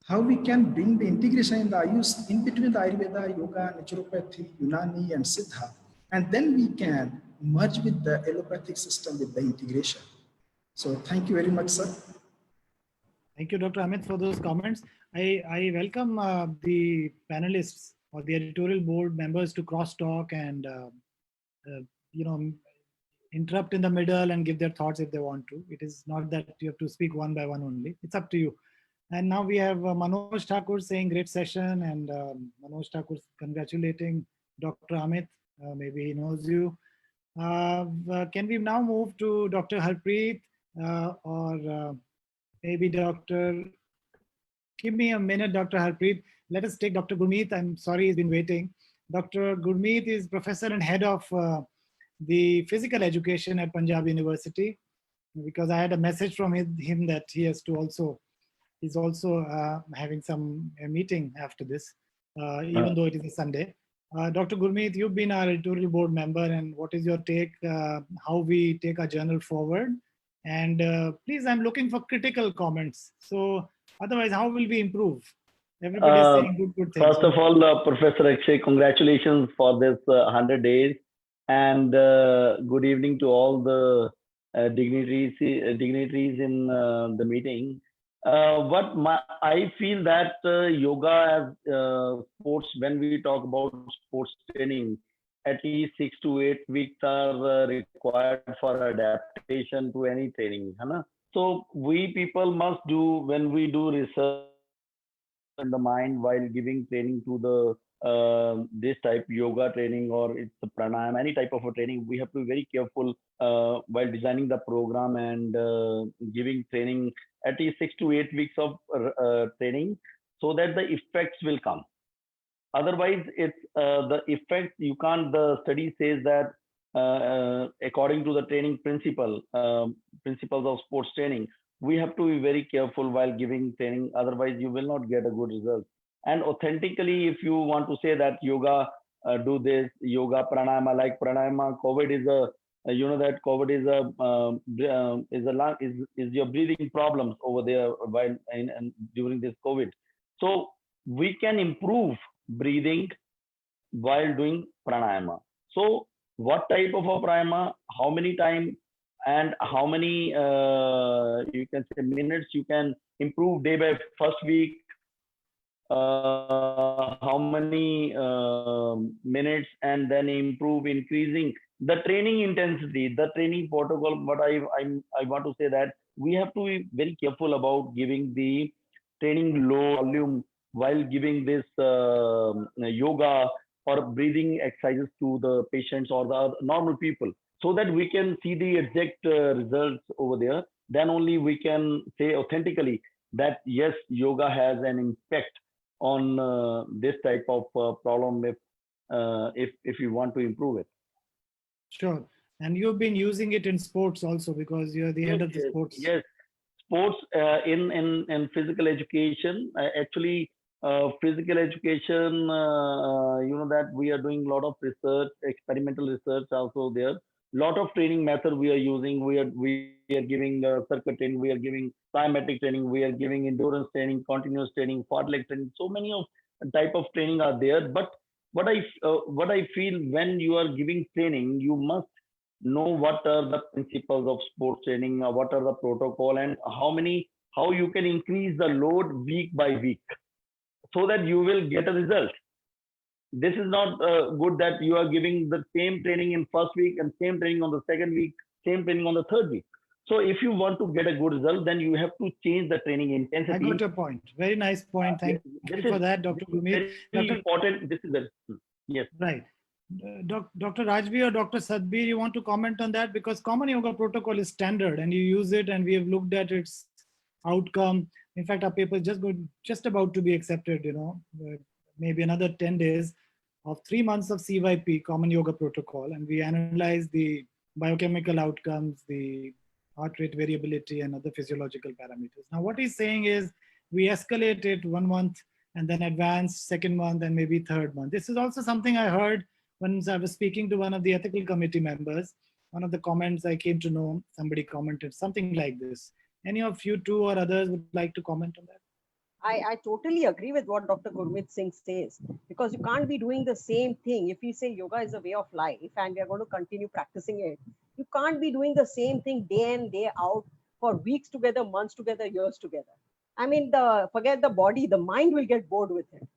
How we can bring the integration in the Ayush in between the Ayurveda, Yoga, Naturopathy, Unani, and Siddha, and then we can merge with the allopathic system with the integration. So thank you very much, sir. Thank you, Dr. Amit, for those comments. I welcome the panelists or the editorial board members to cross-talk and interrupt in the middle and give their thoughts if they want to. It is not that you have to speak one by one only. It's up to you. And now we have Manoj Thakur saying great session, and Manoj Thakur congratulating Dr. Amit. Maybe he knows you. Can we now move to Dr. Harpreet or maybe Dr. Give me a minute, Dr. Harpreet. Let us take Dr. Gurmeet. I'm sorry he's been waiting. Dr. Gurmeet is professor and head of the physical education at Punjab University, because I had a message from him that he has to also, he's also having some meeting after this, even though it is a Sunday. Dr. Gurmeet, you've been our editorial board member, and what is your take, how we take our journal forward? And please, I'm looking for critical comments. So otherwise, how will we improve? Everybody is saying good things. First of all, Professor Akshay, congratulations for this 100 days. And good evening to all the dignitaries in the meeting. I feel that yoga as sports, when we talk about sports training, at least 6 to 8 weeks are required for adaptation to any training. So we people must do, when we do research in the mind while giving training to the this type yoga training, or it's a pranayama, any type of a training, we have to be very careful while designing the program and giving training at least 6 to 8 weeks of training, so that the effects will come. Otherwise, it's the effects you can't. The study says that according to the training principles of sports training, we have to be very careful while giving training. Otherwise, you will not get a good result. And authentically, if you want to say that yoga, do this yoga pranayama, like pranayama, COVID is a that COVID is your breathing problems over there while during this COVID. So we can improve breathing while doing pranayama. So what type of a pranayama, how many times, and how many you can say minutes you can improve day by first week, how many minutes, and then improve increasing the training intensity, the training protocol. But I want to say that we have to be very careful about giving the training low volume while giving this yoga or breathing exercises to the patients or the normal people, so that we can see the exact results over there. Then only we can say authentically that yes, yoga has an impact on this type of problem if you want to improve it. Sure. And you've been using it in sports also, because you're the head of the sports. Yes, sports in physical education. Actually, physical education, that we are doing a lot of research, experimental research also there. Lot of training method we are using. We are giving circuit training, we are giving plyometric training, we are giving endurance training, continuous training, quad leg training. So many of type of training are there. But what I feel, when you are giving training, you must know what are the principles of sports training, what are the protocol, and how you can increase the load week by week, so that you will get a result. This is not good that you are giving the same training in first week and same training on the second week, same training on the third week. So if you want to get a good result, then you have to change the training intensity. I got your point. Very nice point. Thank you for that, Dr. Gurmeet. Very important. This is yes. Right. Dr. Rajvi or Dr. Sadbir, you want to comment on that? Because Common Yoga Protocol is standard and you use it, and we have looked at its outcome. In fact, our paper is just about to be accepted, maybe another 10 days of 3 months of CYP, Common Yoga Protocol, and we analyze the biochemical outcomes, the heart rate variability, and other physiological parameters. Now, what he's saying is we escalate it 1 month and then advance second month and maybe third month. This is also something I heard when I was speaking to one of the ethical committee members. One of the comments I came to know, somebody commented something like this. Any of you two or others would like to comment on that? I totally agree with what Dr. Gurmeet Singh says, because you can't be doing the same thing. If we say yoga is a way of life and we are going to continue practicing it, you can't be doing the same thing day in, day out for weeks together, months together, years together. I mean, forget the body, the mind will get bored with it.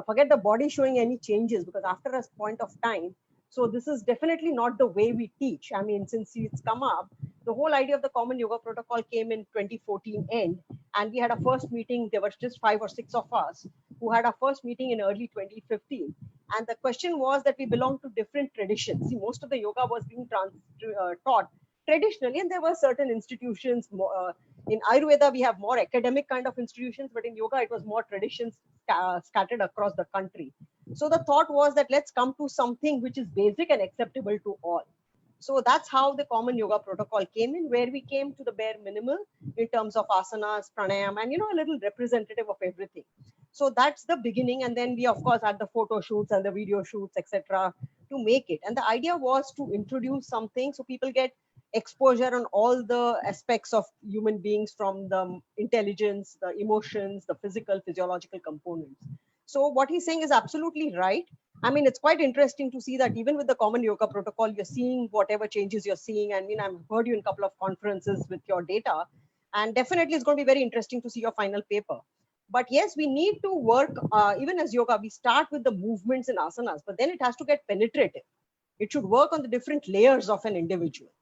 Forget the body showing any changes, because after a point of time, so this is definitely not the way we teach. I mean, since it's come up, the whole idea of the common yoga protocol came in 2014 end, and we had a first meeting. There were just 5 or 6 of us who had our first meeting in early 2015, and the question was that we belong to different traditions. See, most of the yoga was being taught traditionally, and there were certain institutions. In Ayurveda, we have more academic kind of institutions, but in yoga, it was more traditions scattered across the country. So the thought was that let's come to something which is basic and acceptable to all. So that's how the common yoga protocol came in, where we came to the bare minimal in terms of asanas, pranayam, and a little representative of everything. So that's the beginning, and then we of course had the photo shoots and the video shoots, etc., to make it. And the idea was to introduce something so people get exposure on all the aspects of human beings, from the intelligence, the emotions, the physical, physiological components. So what he's saying is absolutely right. I mean, it's quite interesting to see that even with the common yoga protocol, you're seeing whatever changes you're seeing. I mean, I've heard you in a couple of conferences with your data, and definitely it's going to be very interesting to see your final paper. But yes, we need to work, even as yoga, we start with the movements and asanas, but then it has to get penetrative. It should work on the different layers of an individual,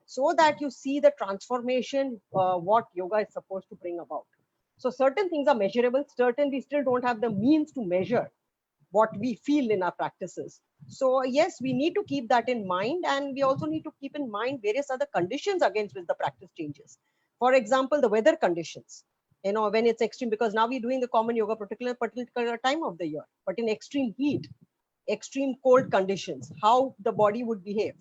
so that you see the transformation, what yoga is supposed to bring about. So certain things are measurable, certain we still don't have the means to measure what we feel in our practices. So yes, we need to keep that in mind, and we also need to keep in mind various other conditions against which the practice changes. For example, the weather conditions, when it's extreme, because now we're doing the common yoga particular time of the year, but in extreme heat, extreme cold conditions, how the body would behave.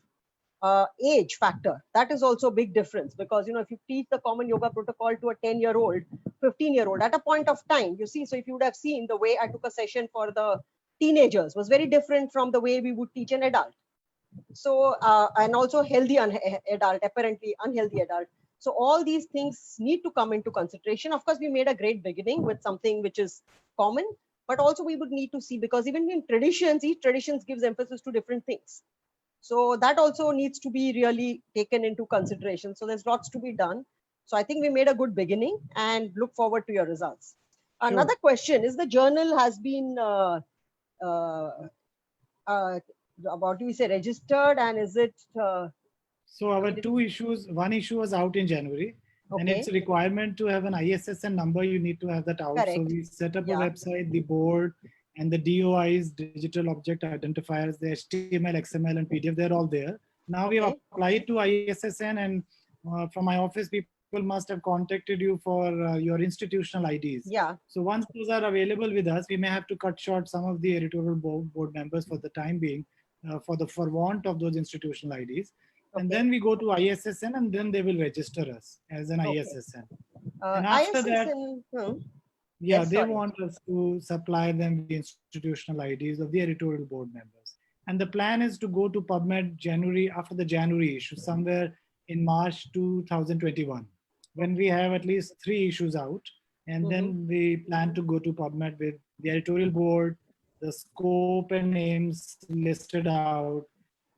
Age factor, that is also a big difference, because if you teach the common yoga protocol to a 10-year-old, 15-year-old at a point of time, you see, so if you would have seen the way I took a session for the teenagers was very different from the way we would teach an adult. So and also healthy adult, apparently unhealthy adult. So all these things need to come into consideration. Of course, we made a great beginning with something which is common, but also we would need to see, because even in traditions, each tradition gives emphasis to different things. So that also needs to be really taken into consideration. So there's lots to be done. So I think we made a good beginning and look forward to your results. Sure. Another question is, the journal has been, what do we say, registered, and is it? So our two issues, one issue was out in January, and it's a requirement to have an ISSN number. You need to have that out. Correct. So we set up a Yeah. website, the board, and the DOIs, digital object identifiers, the HTML, XML, and PDF, they're all there. Now we have applied to ISSN, and from my office, people must have contacted you for your institutional IDs. Yeah. So once those are available with us, we may have to cut short some of the editorial board members for the time being, for want of those institutional IDs. And then we go to ISSN, and then they will register us as an ISSN. And after ISSN, that, Yes, they sorry. want us to supply them with the institutional IDs of the editorial board members. And the plan is to go to PubMed after the January issue, somewhere in March 2021, when we have at least 3 issues out. And then we plan to go to PubMed with the editorial board, the scope and aims listed out,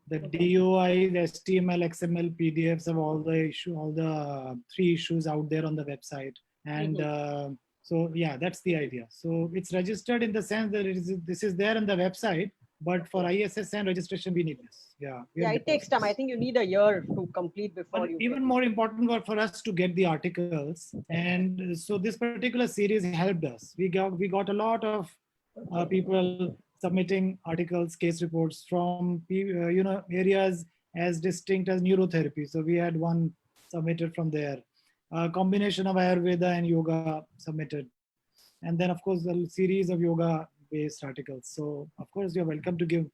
the DOI, the HTML, XML, PDFs of all the 3 issues out there on the website. And so yeah, that's the idea. So it's registered in the sense that this is there on the website, but for ISSN registration, we need this. Yeah. Yeah, it takes time. I think you need a year to complete before but you even more important was for us to get the articles. And so this particular series helped us. We got a lot of people submitting articles, case reports from areas as distinct as neurotherapy. So we had one submitted from there. A combination of Ayurveda and yoga submitted. And then of course, the series of yoga based articles. So of course, you're welcome to give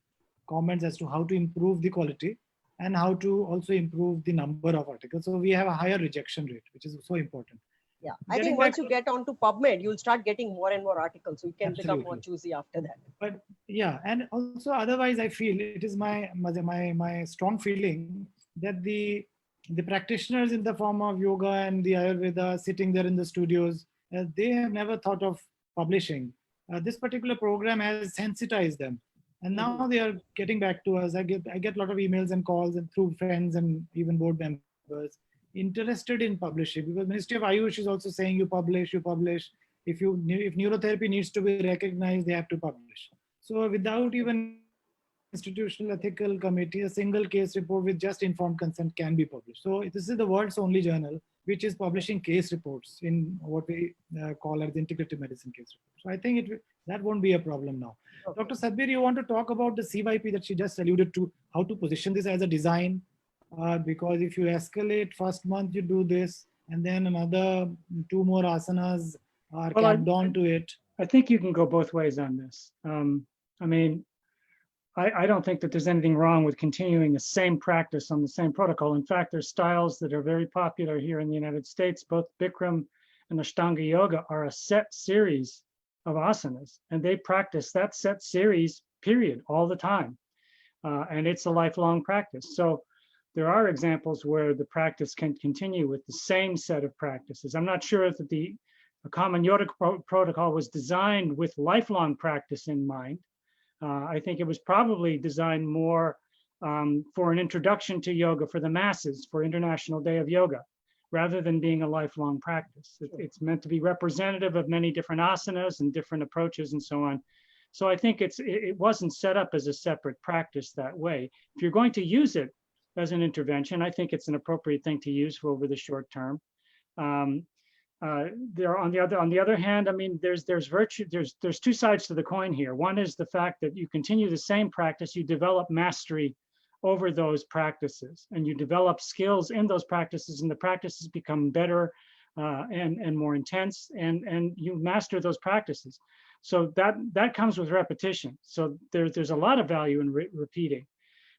comments as to how to improve the quality and how to also improve the number of articles. So we have a higher rejection rate, which is so important. Yeah, I Getting think back once you to- get onto PubMed, you'll start getting more and more articles. So you can become more Absolutely. choosy after that. But yeah, and also otherwise, I feel it is my strong feeling that the practitioners in the form of yoga and the Ayurveda sitting there in the studios, they have never thought of publishing. This particular program has sensitized them, and now they are getting back to us. I get a lot of emails and calls and through friends and even board members interested in publishing, because Ministry of Ayush is also saying you publish. If neurotherapy needs to be recognized, they have to publish. So without even institutional ethical committee, a single case report with just informed consent can be published. So this is the world's only journal which is publishing case reports in what we call as integrative medicine case reports. So I think that won't be a problem now. Okay. Dr. Sadhbir, you want to talk about the CYP that she just alluded to, how to position this as a design? Because if you escalate, first month you do this, and then another 2 more asanas are Well, capped on to it. I think you can go both ways on this. I mean, I don't think that there's anything wrong with continuing the same practice on the same protocol. In fact, there's styles that are very popular here in the United States. Both Bikram and Ashtanga Yoga are a set series of asanas, and they practice that set series, period, all the time. And it's a lifelong practice. So there are examples where the practice can continue with the same set of practices. I'm not sure that the common yoga protocol was designed with lifelong practice in mind. I think it was probably designed more for an introduction to yoga for the masses, for International Day of Yoga, rather than being a lifelong practice. It's meant to be representative of many different asanas and different approaches and so on. So I think it wasn't set up as a separate practice that way. If you're going to use it as an intervention, I think it's an appropriate thing to use for over the short term. There on the other hand, I mean, there's two sides to the coin here. One is the fact that you continue the same practice, you develop mastery over those practices, and you develop skills in those practices, and the practices become better and more intense, and you master those practices. So that comes with repetition. So there's a lot of value in repeating.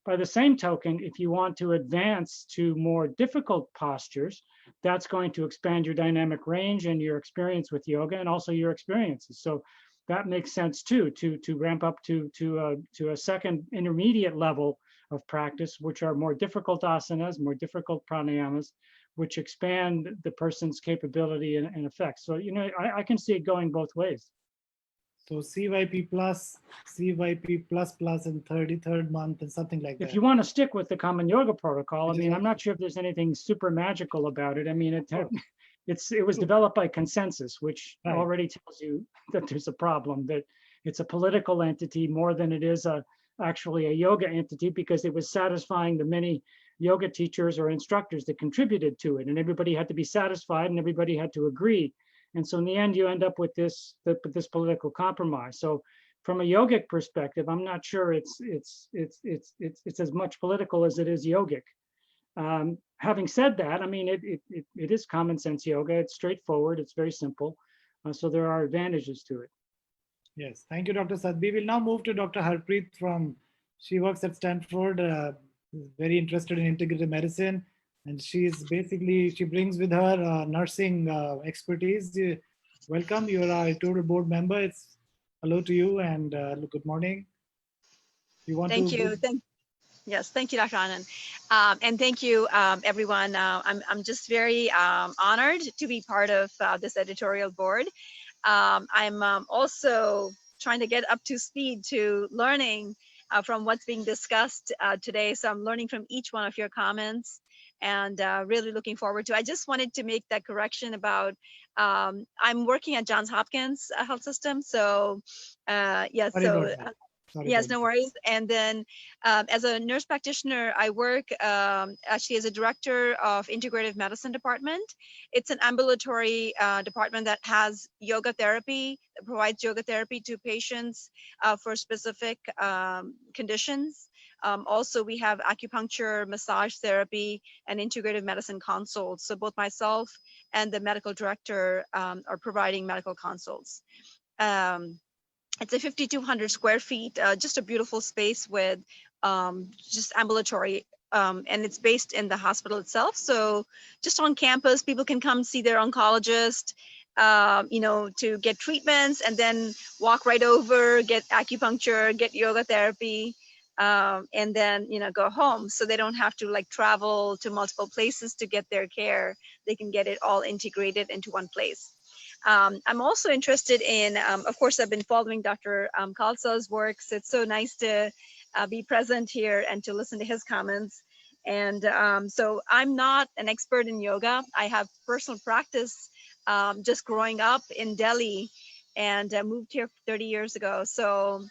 By the same token, if you want to advance to more difficult postures, that's going to expand your dynamic range and your experience with yoga, and also your experiences. So that makes sense too, to ramp up to a second intermediate level of practice, which are more difficult asanas, more difficult pranayamas, which expand the person's capability and effect. So, you know, I can see it going both ways. So CYP plus, CYP plus plus in 33rd month and something like that. If you want to stick with the common yoga protocol, I mean, I'm not sure if there's anything super magical about it. I mean, it was developed by consensus, which already tells you that there's a problem, that it's a political entity more than it is actually a yoga entity, because it was satisfying the many yoga teachers or instructors that contributed to it, and everybody had to be satisfied and everybody had to agree. And so in the end, you end up with this political compromise. So from a yogic perspective, I'm not sure it's as much political as it is yogic. Having said that, I mean, it is common sense yoga. It's straightforward. It's very simple. So there are advantages to it. Yes, thank you, Dr. Sadh. We will now move to Dr. Harpreet she works at Stanford, very interested in integrative medicine. And she brings with her nursing expertise. Welcome, you are our editorial board member. It's hello to you and good morning. Thank you. Yes, thank you, Dr. Anand. And thank you, everyone. I'm just very honored to be part of this editorial board. I'm also trying to get up to speed to learning from what's being discussed today. So I'm learning from each one of your comments, and really looking forward to. I just wanted to make that correction about I'm working at Johns Hopkins Health System. So yeah, yes, no worries. And then as a nurse practitioner, I work actually as a director of integrative medicine department. It's an ambulatory department that has yoga therapy, that provides yoga therapy to patients for specific conditions. Also, we have acupuncture, massage therapy, and integrative medicine consults. So both myself and the medical director are providing medical consults. It's a 5,200 square feet, just a beautiful space with just ambulatory and it's based in the hospital itself. So just on campus, people can come see their oncologist, to get treatments, and then walk right over, get acupuncture, get yoga therapy, and then go home. So they don't have to like travel to multiple places to get their care. They can get it all integrated into one place. I'm also interested in, of course, I've been following Dr. Khalsa's work, so it's so nice to be present here and to listen to his comments. And so I'm not an expert in yoga. I have personal practice just growing up in Delhi, and moved here 30 years ago. So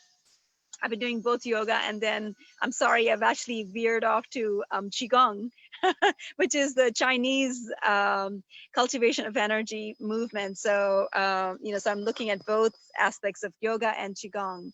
I've been doing both yoga, and then I'm sorry, I've actually veered off to Qigong, which is the Chinese cultivation of energy movement. So, so I'm looking at both aspects of yoga and Qigong.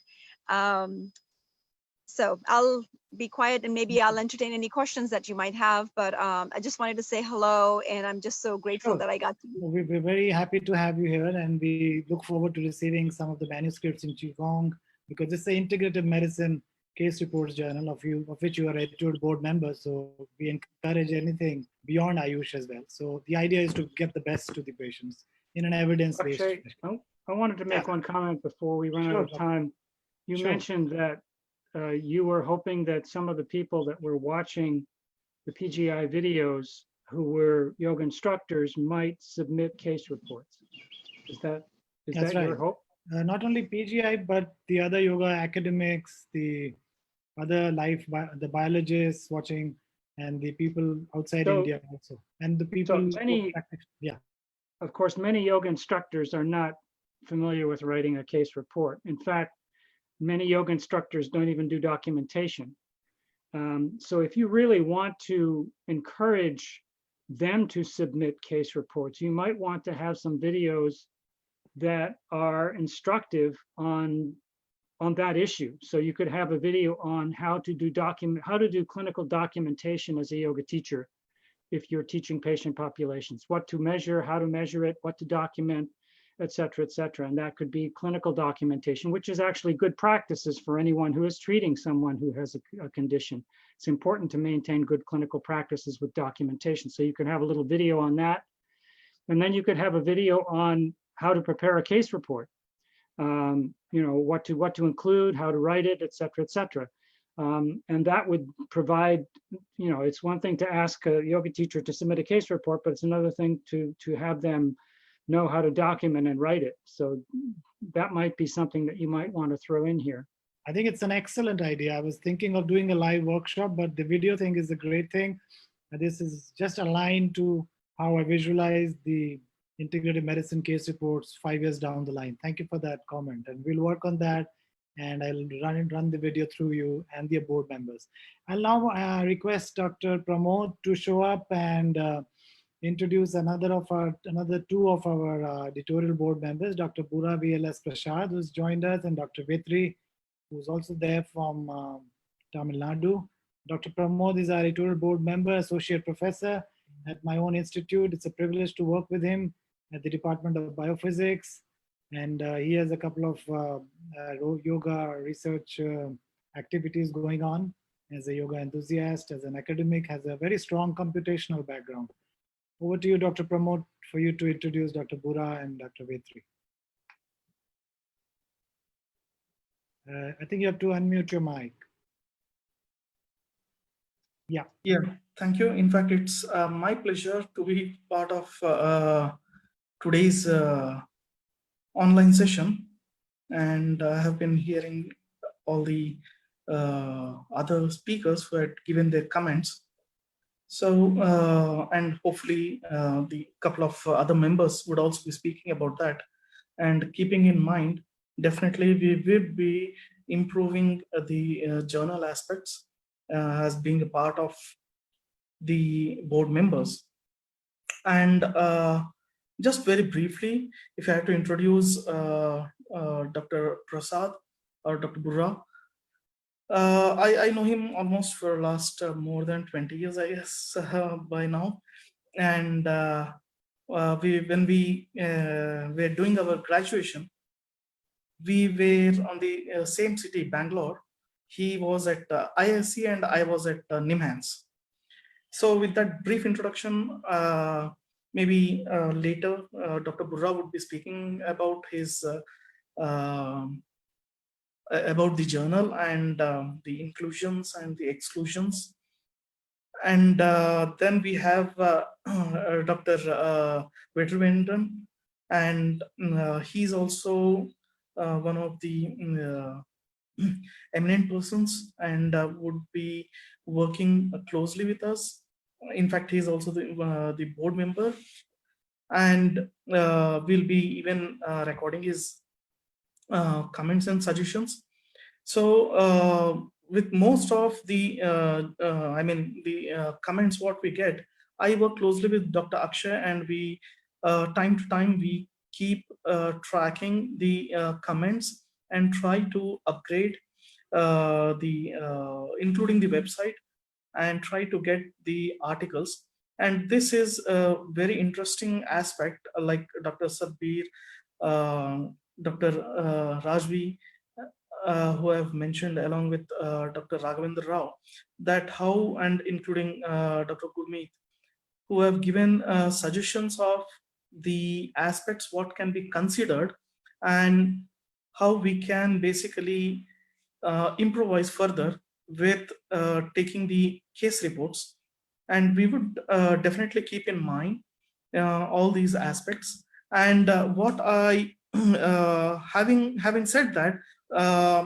So I'll be quiet and maybe I'll entertain any questions that you might have, but I just wanted to say hello, and I'm just so grateful that I got to be. We're very happy to have you here, and we look forward to receiving some of the manuscripts in Qigong, because it's an integrative medicine case reports journal of which you are a editorial board member. So we encourage anything beyond Ayush as well. So the idea is to get the best to the patients in an evidence-based. Akshay, I wanted to make one comment before we run out of time. You mentioned that you were hoping that some of the people that were watching the PGI videos who were yoga instructors might submit case reports. Is that your hope? Not only PGI, but the other yoga academics, the other the biologists watching, and the people outside India also, and the people. Of course, many yoga instructors are not familiar with writing a case report. In fact, many yoga instructors don't even do documentation. So if you really want to encourage them to submit case reports, you might want to have some videos that are instructive on that issue. So you could have a video on how to do clinical documentation as a yoga teacher if you're teaching patient populations, what to measure, how to measure it, what to document, et cetera, et cetera. And that could be clinical documentation, which is actually good practices for anyone who is treating someone who has a condition. It's important to maintain good clinical practices with documentation. So you could have a little video on that. And then you could have a video on how to prepare a case report, what to include, how to write it, et cetera, et cetera. And that would provide, it's one thing to ask a yoga teacher to submit a case report, but it's another thing to have them know how to document and write it. So that might be something that you might want to throw in here. I think it's an excellent idea. I was thinking of doing a live workshop, but the video thing is a great thing. This is just aligned to how I visualize the integrative medicine case reports 5 years down the line. Thank you for that comment. And we'll work on that. And I'll run the video through you and the board members. I'll now request Dr. Pramod to show up and introduce another two of our editorial board members, Dr. Bura VLS Prasad, who's joined us, and Dr. Vetri, who's also there from Tamil Nadu. Dr. Pramod is our editorial board member, associate professor at my own institute. It's a privilege to work with him at the Department of Biophysics. And he has a couple of yoga research activities going on as a yoga enthusiast, as an academic, has a very strong computational background. Over to you, Dr. Pramod, for you to introduce Dr. Bura and Dr. Vetri. I think you have to unmute your mic. Yeah. Yeah, thank you. In fact, it's my pleasure to be part of today's online session, and I have been hearing all the other speakers who had given their comments. So, and hopefully the couple of other members would also be speaking about that. And keeping in mind, definitely we will be improving the journal aspects as being a part of the board members. And just very briefly, if I have to introduce Dr. Prasad or Dr. Bura, I know him almost for the last more than 20 years, I guess, by now. And when we were doing our graduation, we were on the same city, Bangalore. He was at IISc and I was at NIMHANS. So with that brief introduction, maybe later Dr. Burra would be speaking about his about the journal and the inclusions and the exclusions. And then we have Dr. Vetruvendran, and he's also one of the eminent persons and would be working closely with us. In fact, he's also the board member, and we'll be even recording his comments and suggestions. So with most of the, comments what we get, I work closely with Dr. Akshay, and we time to time we keep tracking the comments and try to upgrade including the website, and try to get the articles. And this is a very interesting aspect, like Dr. Sabbir, Dr. Rajvi, who have mentioned, along with Dr. Raghavendra Rao, that how, and including Dr. Gurmeet, who have given suggestions of the aspects what can be considered and how we can basically improvise further with taking the case reports. And we would definitely keep in mind all these aspects. And what I, having said that,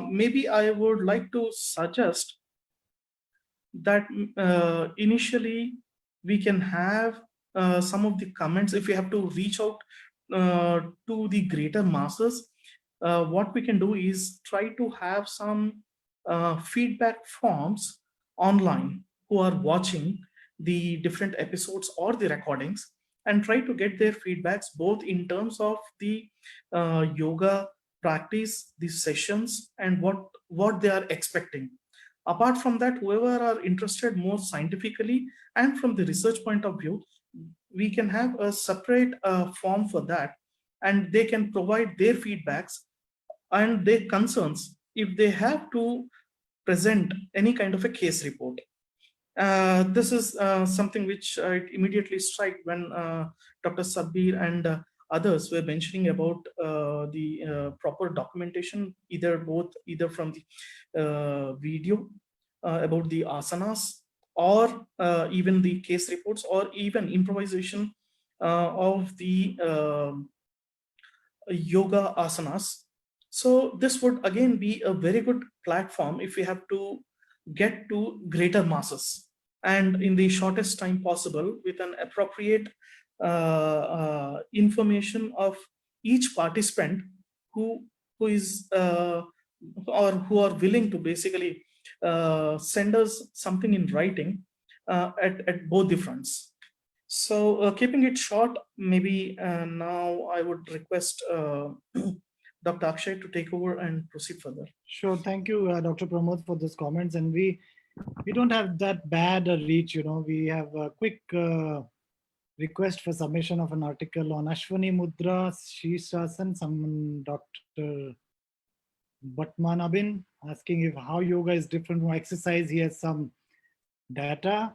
maybe I would like to suggest that initially we can have some of the comments. If we have to reach out to the greater masses, what we can do is try to have some feedback forms online who are watching the different episodes or the recordings, and try to get their feedbacks both in terms of the yoga practice, the sessions, and what they are expecting. Apart from that, whoever are interested more scientifically and from the research point of view, we can have a separate form for that, and they can provide their feedbacks and their concerns if they have to present any kind of a case report. This is something which I immediately strike when Dr. Sabbir and others were mentioning about the proper documentation, either from the video about the asanas, or even the case reports, or even improvisation of the yoga asanas. So this would again be a very good platform if we have to get to greater masses, and in the shortest time possible, with an appropriate information of each participant who is or who are willing to basically send us something in writing at both the fronts. So keeping it short, maybe now I would request Dr. Akshay to take over and proceed further. Sure. Thank you, Dr. Pramod, for those comments. And we don't have that bad a reach, We have a quick request for submission of an article on Ashwani Mudra, Shirshasana, someone, Dr. Bhatmanabin, asking if how yoga is different from exercise. He has some data.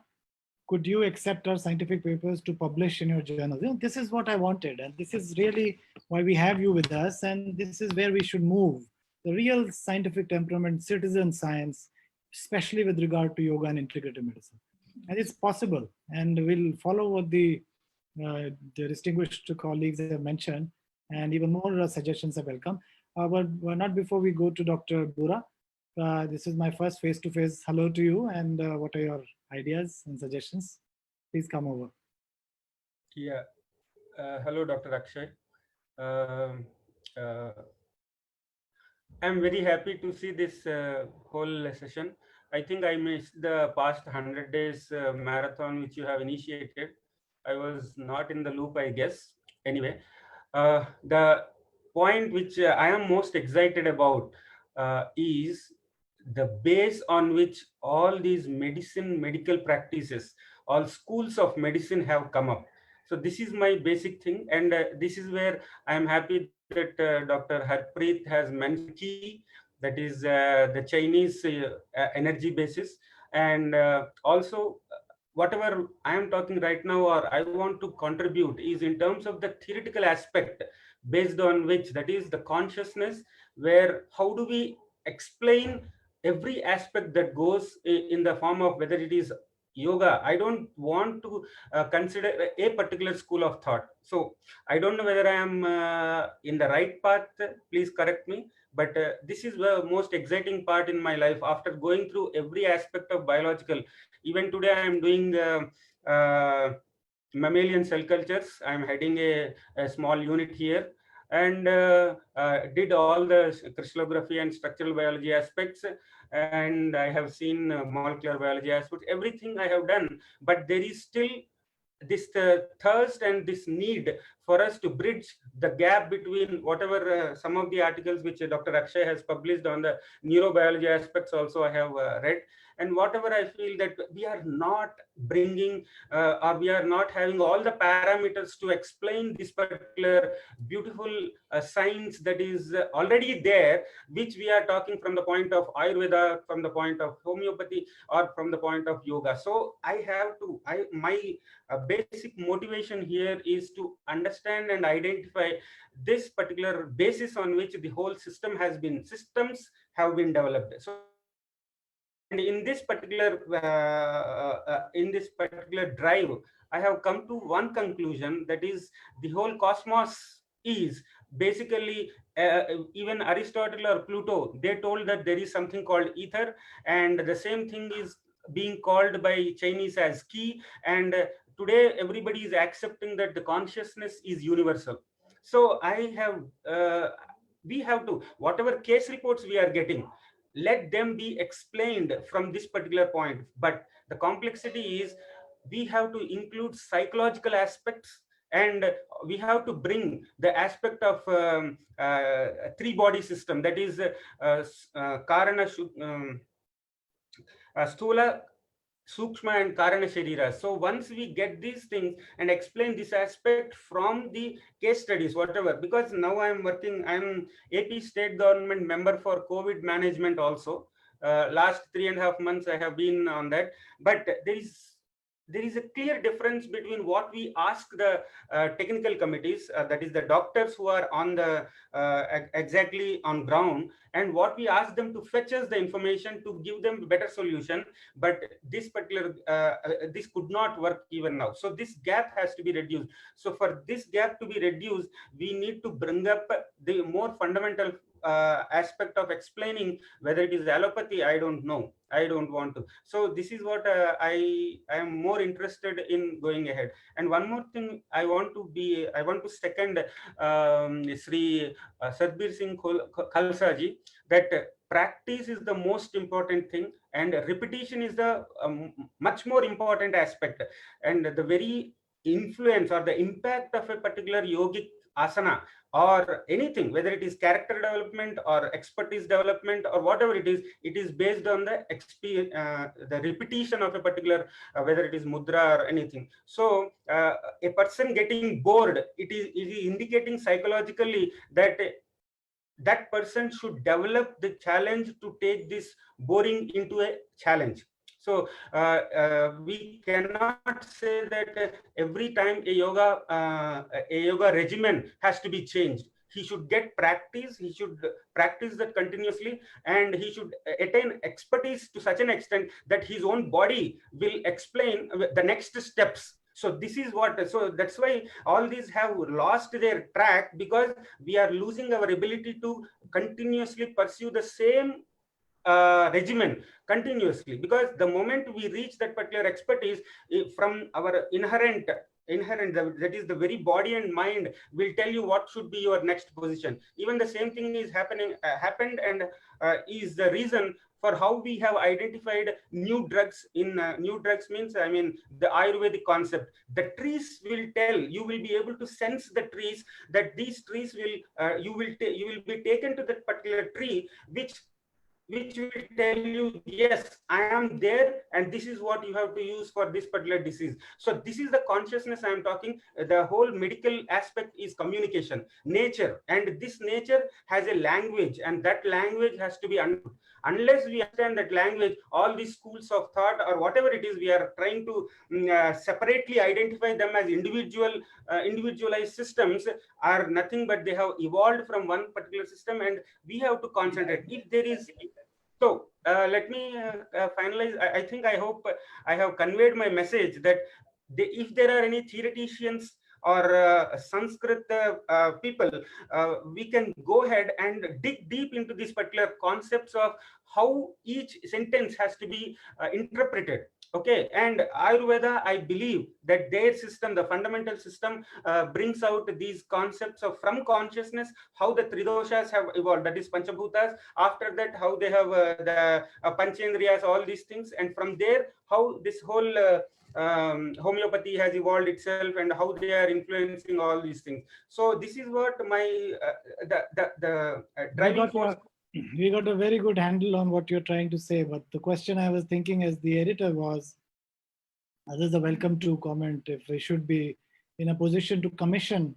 Could you accept our scientific papers to publish in your journal? This is what I wanted, and this is really why we have you with us, and this is where we should move. The real scientific temperament, citizen science, especially with regard to yoga and integrative medicine. And it's possible, and we'll follow what the distinguished colleagues have mentioned, and even more suggestions are welcome. But not before we go to Dr. Bura. This is my first face-to-face hello to you, and what are your ideas and suggestions? Please come over. Yeah. Hello, Dr. Akshay. I'm very happy to see this whole session. I think I missed the past 100 days marathon which you have initiated. I was not in the loop, I guess. Anyway, the point which I am most excited about is the base on which all these medical practices, all schools of medicine have come up. So this is my basic thing, and this is where I am happy that Dr. Harpreet has mentioned key, that is the Chinese energy basis, and also whatever I am talking right now or I want to contribute is in terms of the theoretical aspect based on which, that is the consciousness, where how do we explain every aspect that goes in the form of whether it is yoga. I don't want to consider a particular school of thought. So I don't know whether I am in the right path. Please correct me. But this is the most exciting part in my life after going through every aspect of biological. Even today, I am doing mammalian cell cultures. I am heading a small unit here and did all the crystallography and structural biology aspects. And I have seen molecular biology aspects, everything I have done. But there is still this thirst and this need for us to bridge the gap between whatever some of the articles which Dr. Akshay has published on the neurobiology aspects also I have read, and whatever I feel that we are not bringing or we are not having all the parameters to explain this particular beautiful science that is already there, which we are talking from the point of Ayurveda, from the point of homeopathy, or from the point of yoga. So I have to, my basic motivation here is to understand and identify this particular basis on which the whole systems have been developed. So, and in this particular drive, I have come to one conclusion, that is the whole cosmos is basically even Aristotle or Pluto, they told that there is something called ether, and the same thing is being called by Chinese as ki, and today everybody is accepting that the consciousness is universal. So we have to, whatever case reports we are getting, let them be explained from this particular point. But the complexity is we have to include psychological aspects, and we have to bring the aspect of three body system, that is karana, stula, Sukshma, and Karana Sharira. So once we get these things and explain this aspect from the case studies, whatever, because now I'm AP state government member for COVID management also. Last 3.5 months I have been on that, but there is a clear difference between what we ask the technical committees, that is the doctors who are on the exactly on ground, and what we ask them to fetch us the information to give them better solution. But this particular this could not work even now. So this gap has to be reduced. So for this gap to be reduced, we need to bring up the more fundamental aspect of explaining whether it is allopathy. I don't know, I don't want to. So this is what I am more interested in going ahead. And one more thing I want to second Sri Sadbir Singh Khalsa ji, that practice is the most important thing, and repetition is the much more important aspect. And the very influence or the impact of a particular yogic asana or anything, whether it is character development or expertise development or whatever it is based on the repetition of a particular whether it is mudra or anything. So a person getting bored, it is indicating psychologically that that person should develop the challenge to take this boring into a challenge. So we cannot say that every time a yoga regimen has to be changed. He should get practice, he should practice that continuously, and he should attain expertise to such an extent that his own body will explain the next steps. So this is what, so that's why all these have lost their track, because we are losing our ability to continuously pursue the same regimen continuously. Because the moment we reach that particular expertise from our inherent, that is the very body and mind will tell you what should be your next position. Even the same thing is happened and is the reason for how we have identified new drugs. New drugs means, I mean, the Ayurvedic concept. The trees will tell, you will be able to sense the trees, that these trees will, you will be taken to that particular tree, which which will tell you, yes, I am there, and this is what you have to use for this particular disease. So this is the consciousness I am talking. The whole medical aspect is communication, nature, and this nature has a language, and that language has to be understood. Unless we understand that language, all these schools of thought or whatever it is, we are trying to separately identify them as individualized systems, are nothing but they have evolved from one particular system, and we have to concentrate. If there is so, let me finalize. I think, I hope I have conveyed my message that if there are any theoreticians or Sanskrit people, we can go ahead and dig deep into these particular concepts of how each sentence has to be interpreted. Okay, and Ayurveda, I believe that their system, the fundamental system, brings out these concepts of from consciousness, how the tridoshas have evolved, that is Panchabhutas. After that, how they have the Panchendriyas, all these things, and from there, how this whole homeopathy has evolved itself, and how they are influencing all these things. So this is what my the driving force. We got a very good handle on what you're trying to say, but the question I was thinking as the editor was, others are welcome to comment if we should be in a position to commission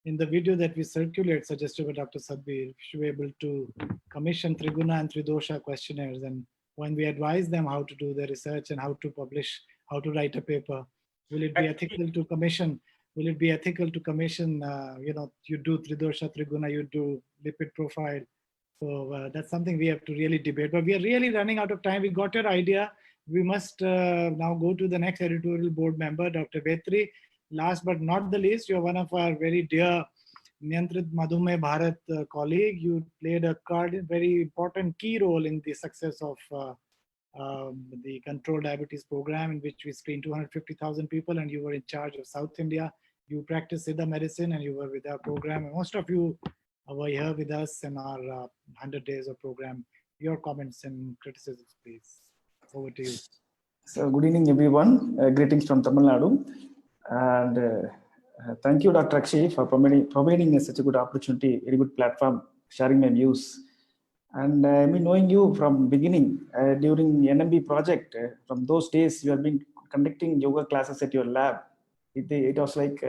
in the video that we circulate, suggested by Dr. Sadbir, should be able to commission Triguna and Tridosha questionnaires, and when we advise them how to do their research and how to publish, how to write a paper, will it be ethical to commission? Will it be ethical to commission, you do Tridosha, Triguna, you do lipid profile. So that's something we have to really debate, but we are really running out of time. We got your idea. We must now go to the next editorial board member, Dr. Vetri. Last but not the least, you're one of our very dear Niyantrit Madhume Bharat colleague. You played a very important key role in the success of the controlled diabetes program, in which we screened 250,000 people, and you were in charge of South India. You practiced Siddha medicine and you were with our program. And most of you were here with us in our 100 days of program. Your comments and criticisms, please. Over to you. So good evening, everyone. Greetings from Tamil Nadu. And thank you, Dr. Akshay, for providing such a good opportunity, very good platform, sharing my views. And I've been knowing you from beginning during NMB project. From those days, you have been conducting yoga classes at your lab. It was like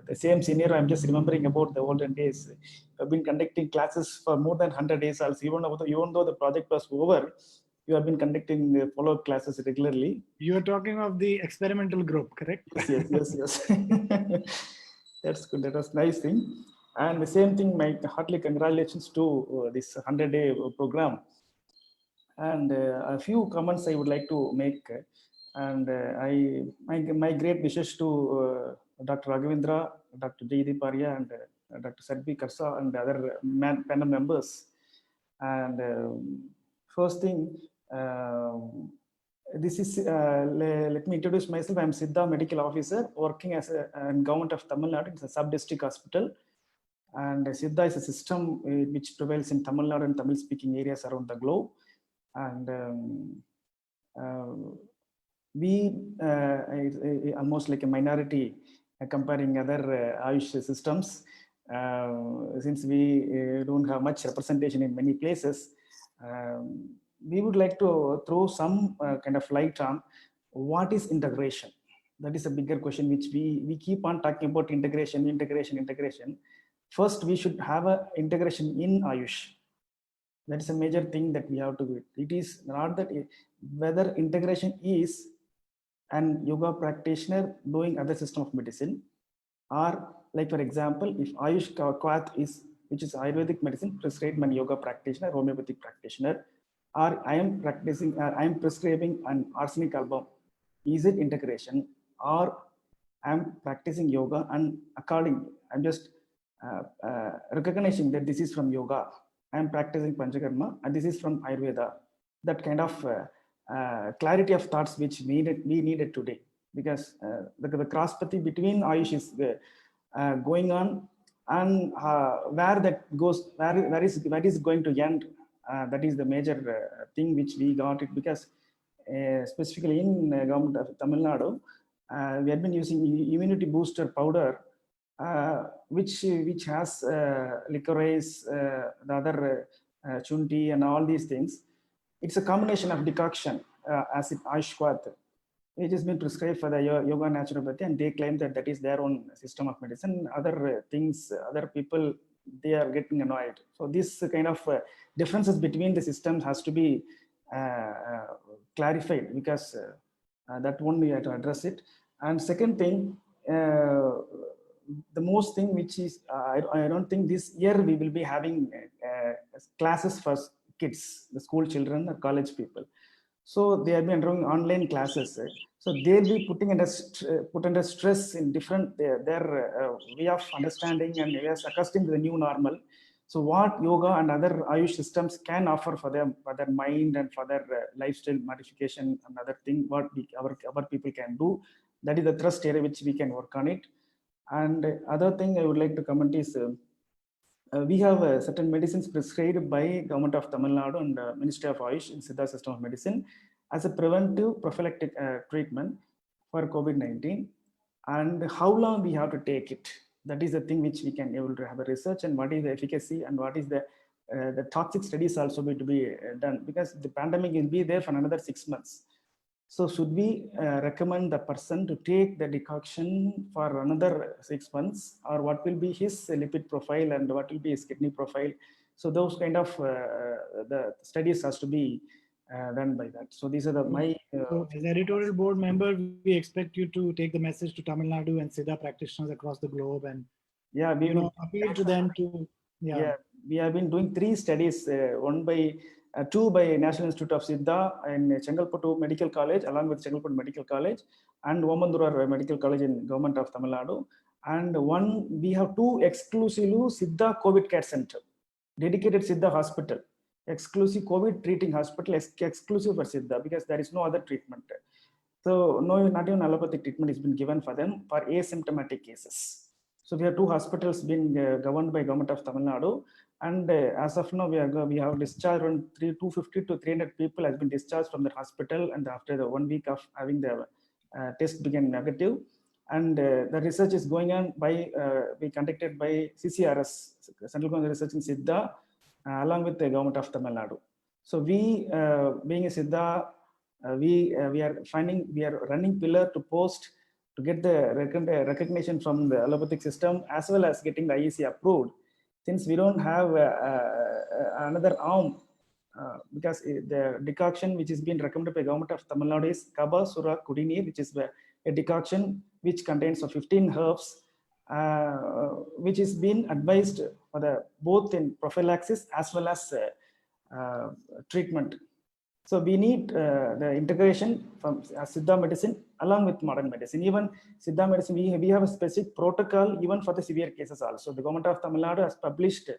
the same scenario. I'm just remembering about the olden days. I've been conducting classes for more than 100 days also. Even though the project was over, you have been conducting follow-up classes regularly. You are talking of the experimental group, correct? Yes. That's good. That was nice thing. And the same thing, my heartily congratulations to this 100-day program. And a few comments I would like to make. And my great wishes to Dr. Raghavendra, Dr. Jaydeep Arya, and Dr. Sadbi Karsa, and other panel members. And first thing, this is, let me introduce myself. I'm Siddha Medical Officer working as a Government of Tamil Nadu. It's a sub-district hospital. And Siddha is a system which prevails in Tamil Nadu and Tamil speaking areas around the globe. And we almost like a minority comparing other Ayush systems, since we don't have much representation in many places. We would like to throw some kind of light on what is integration. That is a bigger question which we keep on talking about: integration. First, we should have an integration in Ayush. That is a major thing that we have to do. It is not that whether integration is an yoga practitioner doing other system of medicine, or like, for example, if Ayush Kwath is, which is Ayurvedic medicine, prescribed by yoga practitioner, homeopathic practitioner, or I am prescribing an arsenic album, is it integration? Or I am practicing yoga and I'm just recognizing that this is from yoga. I am practicing Panchakarma and this is from Ayurveda. That kind of clarity of thoughts which we needed today, because the crosspati between Ayush is going on, and where that goes, where is going to end. That is the major thing which we got it, because specifically in Government of Tamil Nadu, we have been using immunity booster powder, which has licorice, the other chunti and all these things. it's a combination of decoction, acid ashwat, which has been prescribed for the yoga naturopathy, and they claim that that is their own system of medicine. Other things, other people, they are getting annoyed. So this kind of differences between the systems has to be clarified, because that one we have to address it. And second thing, the most thing which is, I don't think this year we will be having classes for kids, the school children or college people. So they have been doing online classes. So they'll be put under stress in different their way of understanding, and they are accustomed to the new normal. So what yoga and other Ayush systems can offer for them, for their mind and for their lifestyle modification and other thing, what our people can do, that is the thrust area which we can work on it. And other thing I would like to comment is, we have certain medicines prescribed by Government of Tamil Nadu and Ministry of Ayush in Siddha system of medicine as a preventive prophylactic treatment for COVID-19. And how long we have to take it, that is the thing which we can able to have a research, and what is the efficacy and what is the toxic studies also need to be done, because the pandemic will be there for another 6 months. So should we recommend the person to take the decoction for another 6 months, or what will be his lipid profile and what will be his kidney profile? So those kind of the studies has to be done by that. So these are my. So as editorial board member, we expect you to take the message to Tamil Nadu and Siddha practitioners across the globe, and yeah, we will appeal to them to. Yeah, we have been doing 3 studies, two by National Institute of Siddha and Chengalpattu Medical College, along with Chengalpattu Medical College, and Omandurar Medical College in Government of Tamil Nadu. And we have 2 exclusive Siddha COVID care center, dedicated Siddha hospital, exclusive COVID treating hospital, exclusive for Siddha, because there is no other treatment. So no, not even allopathic treatment has been given for them for asymptomatic cases. So we have 2 hospitals being governed by Government of Tamil Nadu, and as of now we have discharged around 250 to 300 people has been discharged from the hospital, and after the 1 week of having the test became negative, and the research is going on by be conducted by CCRS, Central Government Research in Siddha, along with the Government of Tamil Nadu. So we being a Siddha, we are running pillar to post to get the recognition from the allopathic system, as well as getting the IEC approved, since we don't have another arm, because the decoction which is being recommended by Government of Tamil Nadu is Kaba Sura Kudini, which is a decoction which contains 15 herbs, which is being advised for the both in prophylaxis as well as treatment. So we need the integration from Siddha medicine along with modern medicine. Even Siddha medicine, we have a specific protocol even for the severe cases also. The Government of Tamil Nadu has published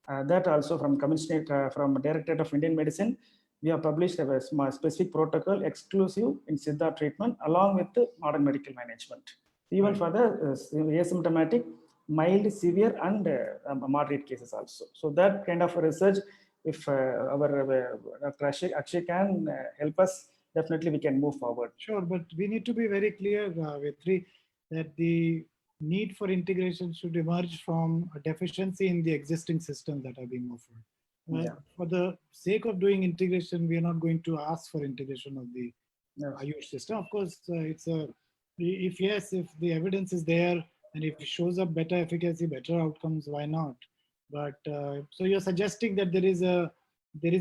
that also from Commissioner, from Directorate of Indian Medicine. We have published a specific protocol exclusive in Siddha treatment along with the modern medical management. Even for the asymptomatic, mild, severe and moderate cases also. So that kind of research, if our Dr. Akshay can help us, definitely we can move forward. Sure, but we need to be very clear, Vetri, that the need for integration should emerge from a deficiency in the existing systems that are being offered. For the sake of doing integration, we are not going to ask for integration of the Ayush system. Of course, if the evidence is there and if it shows up better efficacy, better outcomes, why not? But so you're suggesting that there is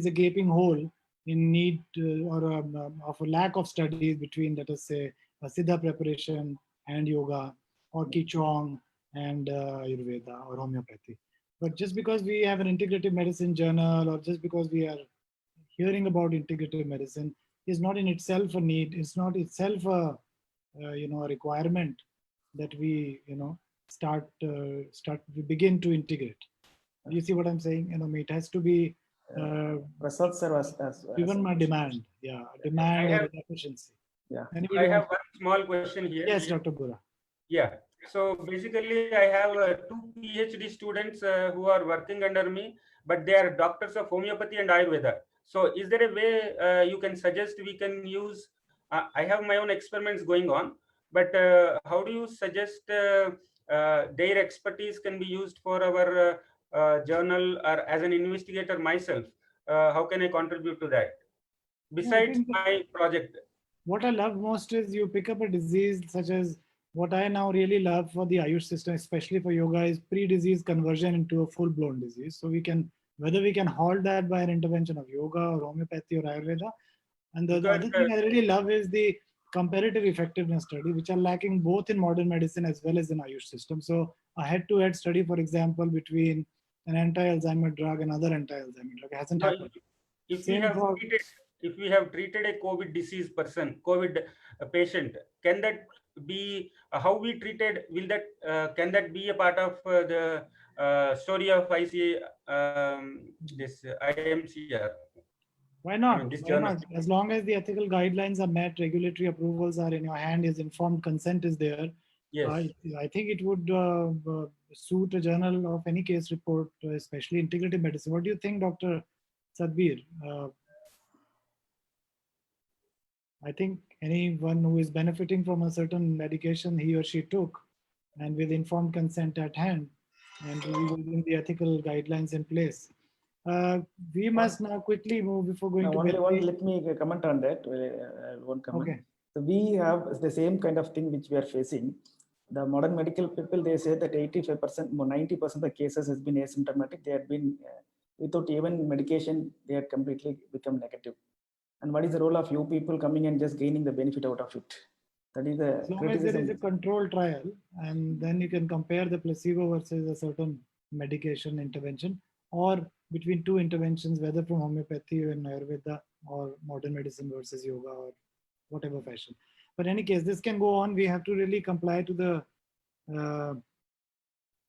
a gaping hole in need of a lack of studies between, let us say, a Siddha preparation and yoga, or Qigong and Ayurveda or homeopathy. But just because we have an integrative medicine journal, or just because we are hearing about integrative medicine, is not in itself a need. It's not itself a requirement that we we begin to integrate. You see what I'm saying? It has to be results are given my demand. Yeah, demand or efficiency. Yeah. I have one small question here. Yes, Dr. Bura. Yeah. So basically, I have 2 PhD students who are working under me, but they are doctors of homeopathy and Ayurveda. So is there a way you can suggest we can use? I have my own experiments going on, but how do you suggest their expertise can be used for our journal, or as an investigator myself? How can I contribute to that? besides think my project. what I love most is you pick up a disease such as what I now really love for the Ayush system, especially for yoga, is pre-disease conversion into a full-blown disease. So we can, whether we can halt that by an intervention of yoga or homeopathy or Ayurveda. And the Because other thing I really love is the comparative effectiveness study, which are lacking both in modern medicine as well as in Ayush system. So a head-to-head study, for example, between an anti-Alzheimer drug and another anti-Alzheimer drug hasn't happened. if we Same have for treated, if we have treated a COVID disease person, COVID patient, can that be how we treated? Will that can that be a part of the story of IC this IMCR? why I not? mean, this Why journal. not? As long as the ethical guidelines are met, regulatory approvals are in your hand, is informed consent is there. Yes. I think it would suit a journal of any case report, especially integrative medicine. What do you think, Dr. Sadbir? I think anyone who is benefiting from a certain medication he or she took, and with informed consent at hand, and we will bring the ethical guidelines in place. We must now quickly move before going to only one, Vetri. let me comment on that. One comment. Okay. So we have the same kind of thing which we are facing. The modern medical people, they say that 85%, 90% of the cases has been asymptomatic. They have been without even medication, they had completely become negative. And what is the role of you people coming and just gaining the benefit out of it? That is the As long criticism. as there is a control trial, and then you can compare the placebo versus a certain medication intervention, or between two interventions, whether from homeopathy and Ayurveda or modern medicine versus yoga or whatever fashion. But in any case, this can go on. We have to really comply to the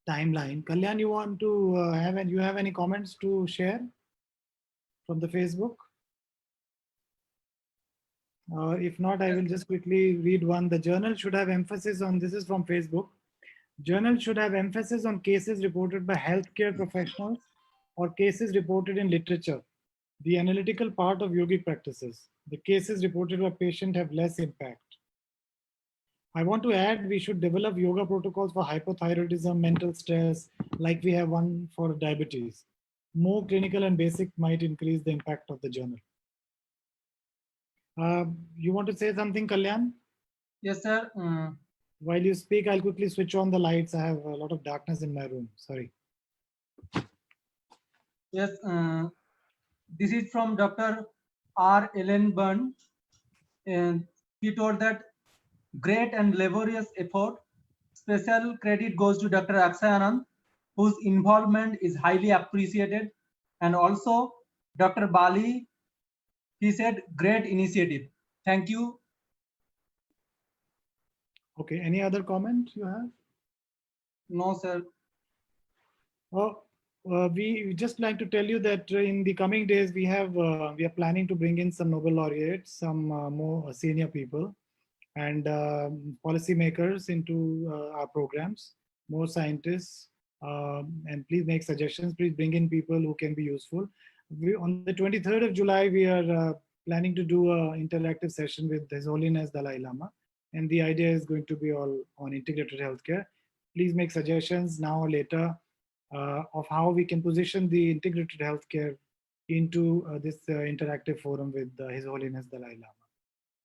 timeline. Kalyan, you want to you have any comments to share from the Facebook? If not, I will just quickly read one. The journal should have emphasis on, this is from Facebook. Journal should have emphasis on cases reported by healthcare professionals or cases reported in literature. The analytical part of yogic practices. The cases reported by patient have less impact. I want to add, we should develop yoga protocols for hypothyroidism, mental stress, like we have one for diabetes. More clinical and basic might increase the impact of the journal. You want to say something, Kalyan? Yes, sir. While you speak, I'll quickly switch on the lights. I have a lot of darkness in my room. Sorry. Yes, this is from Dr. R. Ellen Byrne. And he told that great and laborious effort. Special credit goes to Dr. Akshay Anand, whose involvement is highly appreciated. And also Dr. Bali, he said, great initiative. Thank you. Okay, any other comment you have? No, sir. Oh, we just like to tell you that in the coming days, we are planning to bring in some Nobel laureates, some more senior people, and policymakers into our programs, more scientists, and please make suggestions. Please bring in people who can be useful. On the 23rd of July, we are planning to do an interactive session with His Holiness Dalai Lama, and the idea is going to be all on integrated healthcare. Please make suggestions now or later of how we can position the integrated healthcare into this interactive forum with His Holiness Dalai Lama.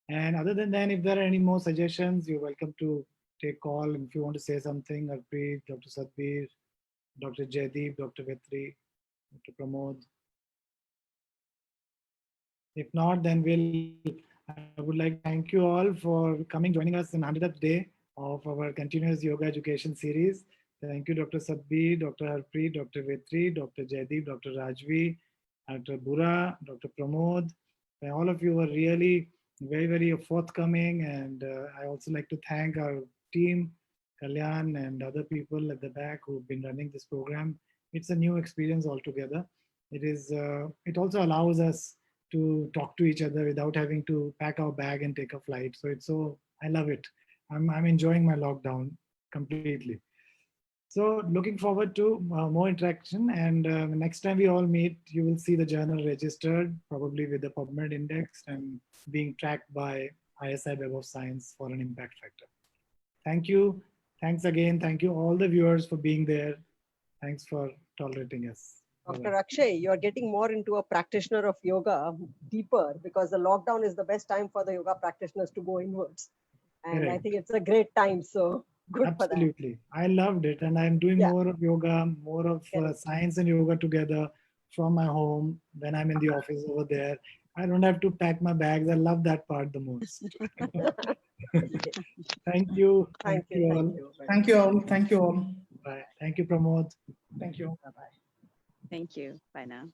And other than that, if there are any more suggestions, you're welcome to take call. If you want to say something, Harpreet, Dr. Sadbir, Dr. Jaideep, Dr. Vetri, Dr. Pramod. If not, then I would like to thank you all for coming, joining us in 100th day of our continuous yoga education series. Thank you, Dr. Sadbir, Dr. Harpreet, Dr. Vetri, Dr. Jaideep, Dr. Rajvi, Dr. Bura, Dr. Pramod. And all of you were really very, very forthcoming. And I also like to thank our team, Kalyan and other people at the back who've been running this program. It's a new experience altogether. It also allows us to talk to each other without having to pack our bag and take a flight. So I love it. I'm enjoying my lockdown completely. So looking forward to more interaction, and next time we all meet, you will see the journal registered, probably with the PubMed index and being tracked by ISI Web of Science for an impact factor. Thank you. Thanks again. Thank you all the viewers for being there. Thanks for tolerating us. Dr. Akshay, you are getting more into a practitioner of yoga deeper, because the lockdown is the best time for the yoga practitioners to go inwards. And I Correct. think it's a great time. So good for that. Absolutely. I loved it. And I'm doing Yeah. more of yoga, more of Correct. science and yoga together from my home when I'm in the office over there. I don't have to pack my bags. I love that part the most. Thank you. Thank you. all. Thank you. Thank you all. Thank you all. Bye. Thank you, Pramod. Thank you. Bye-bye. Thank you. Bye now.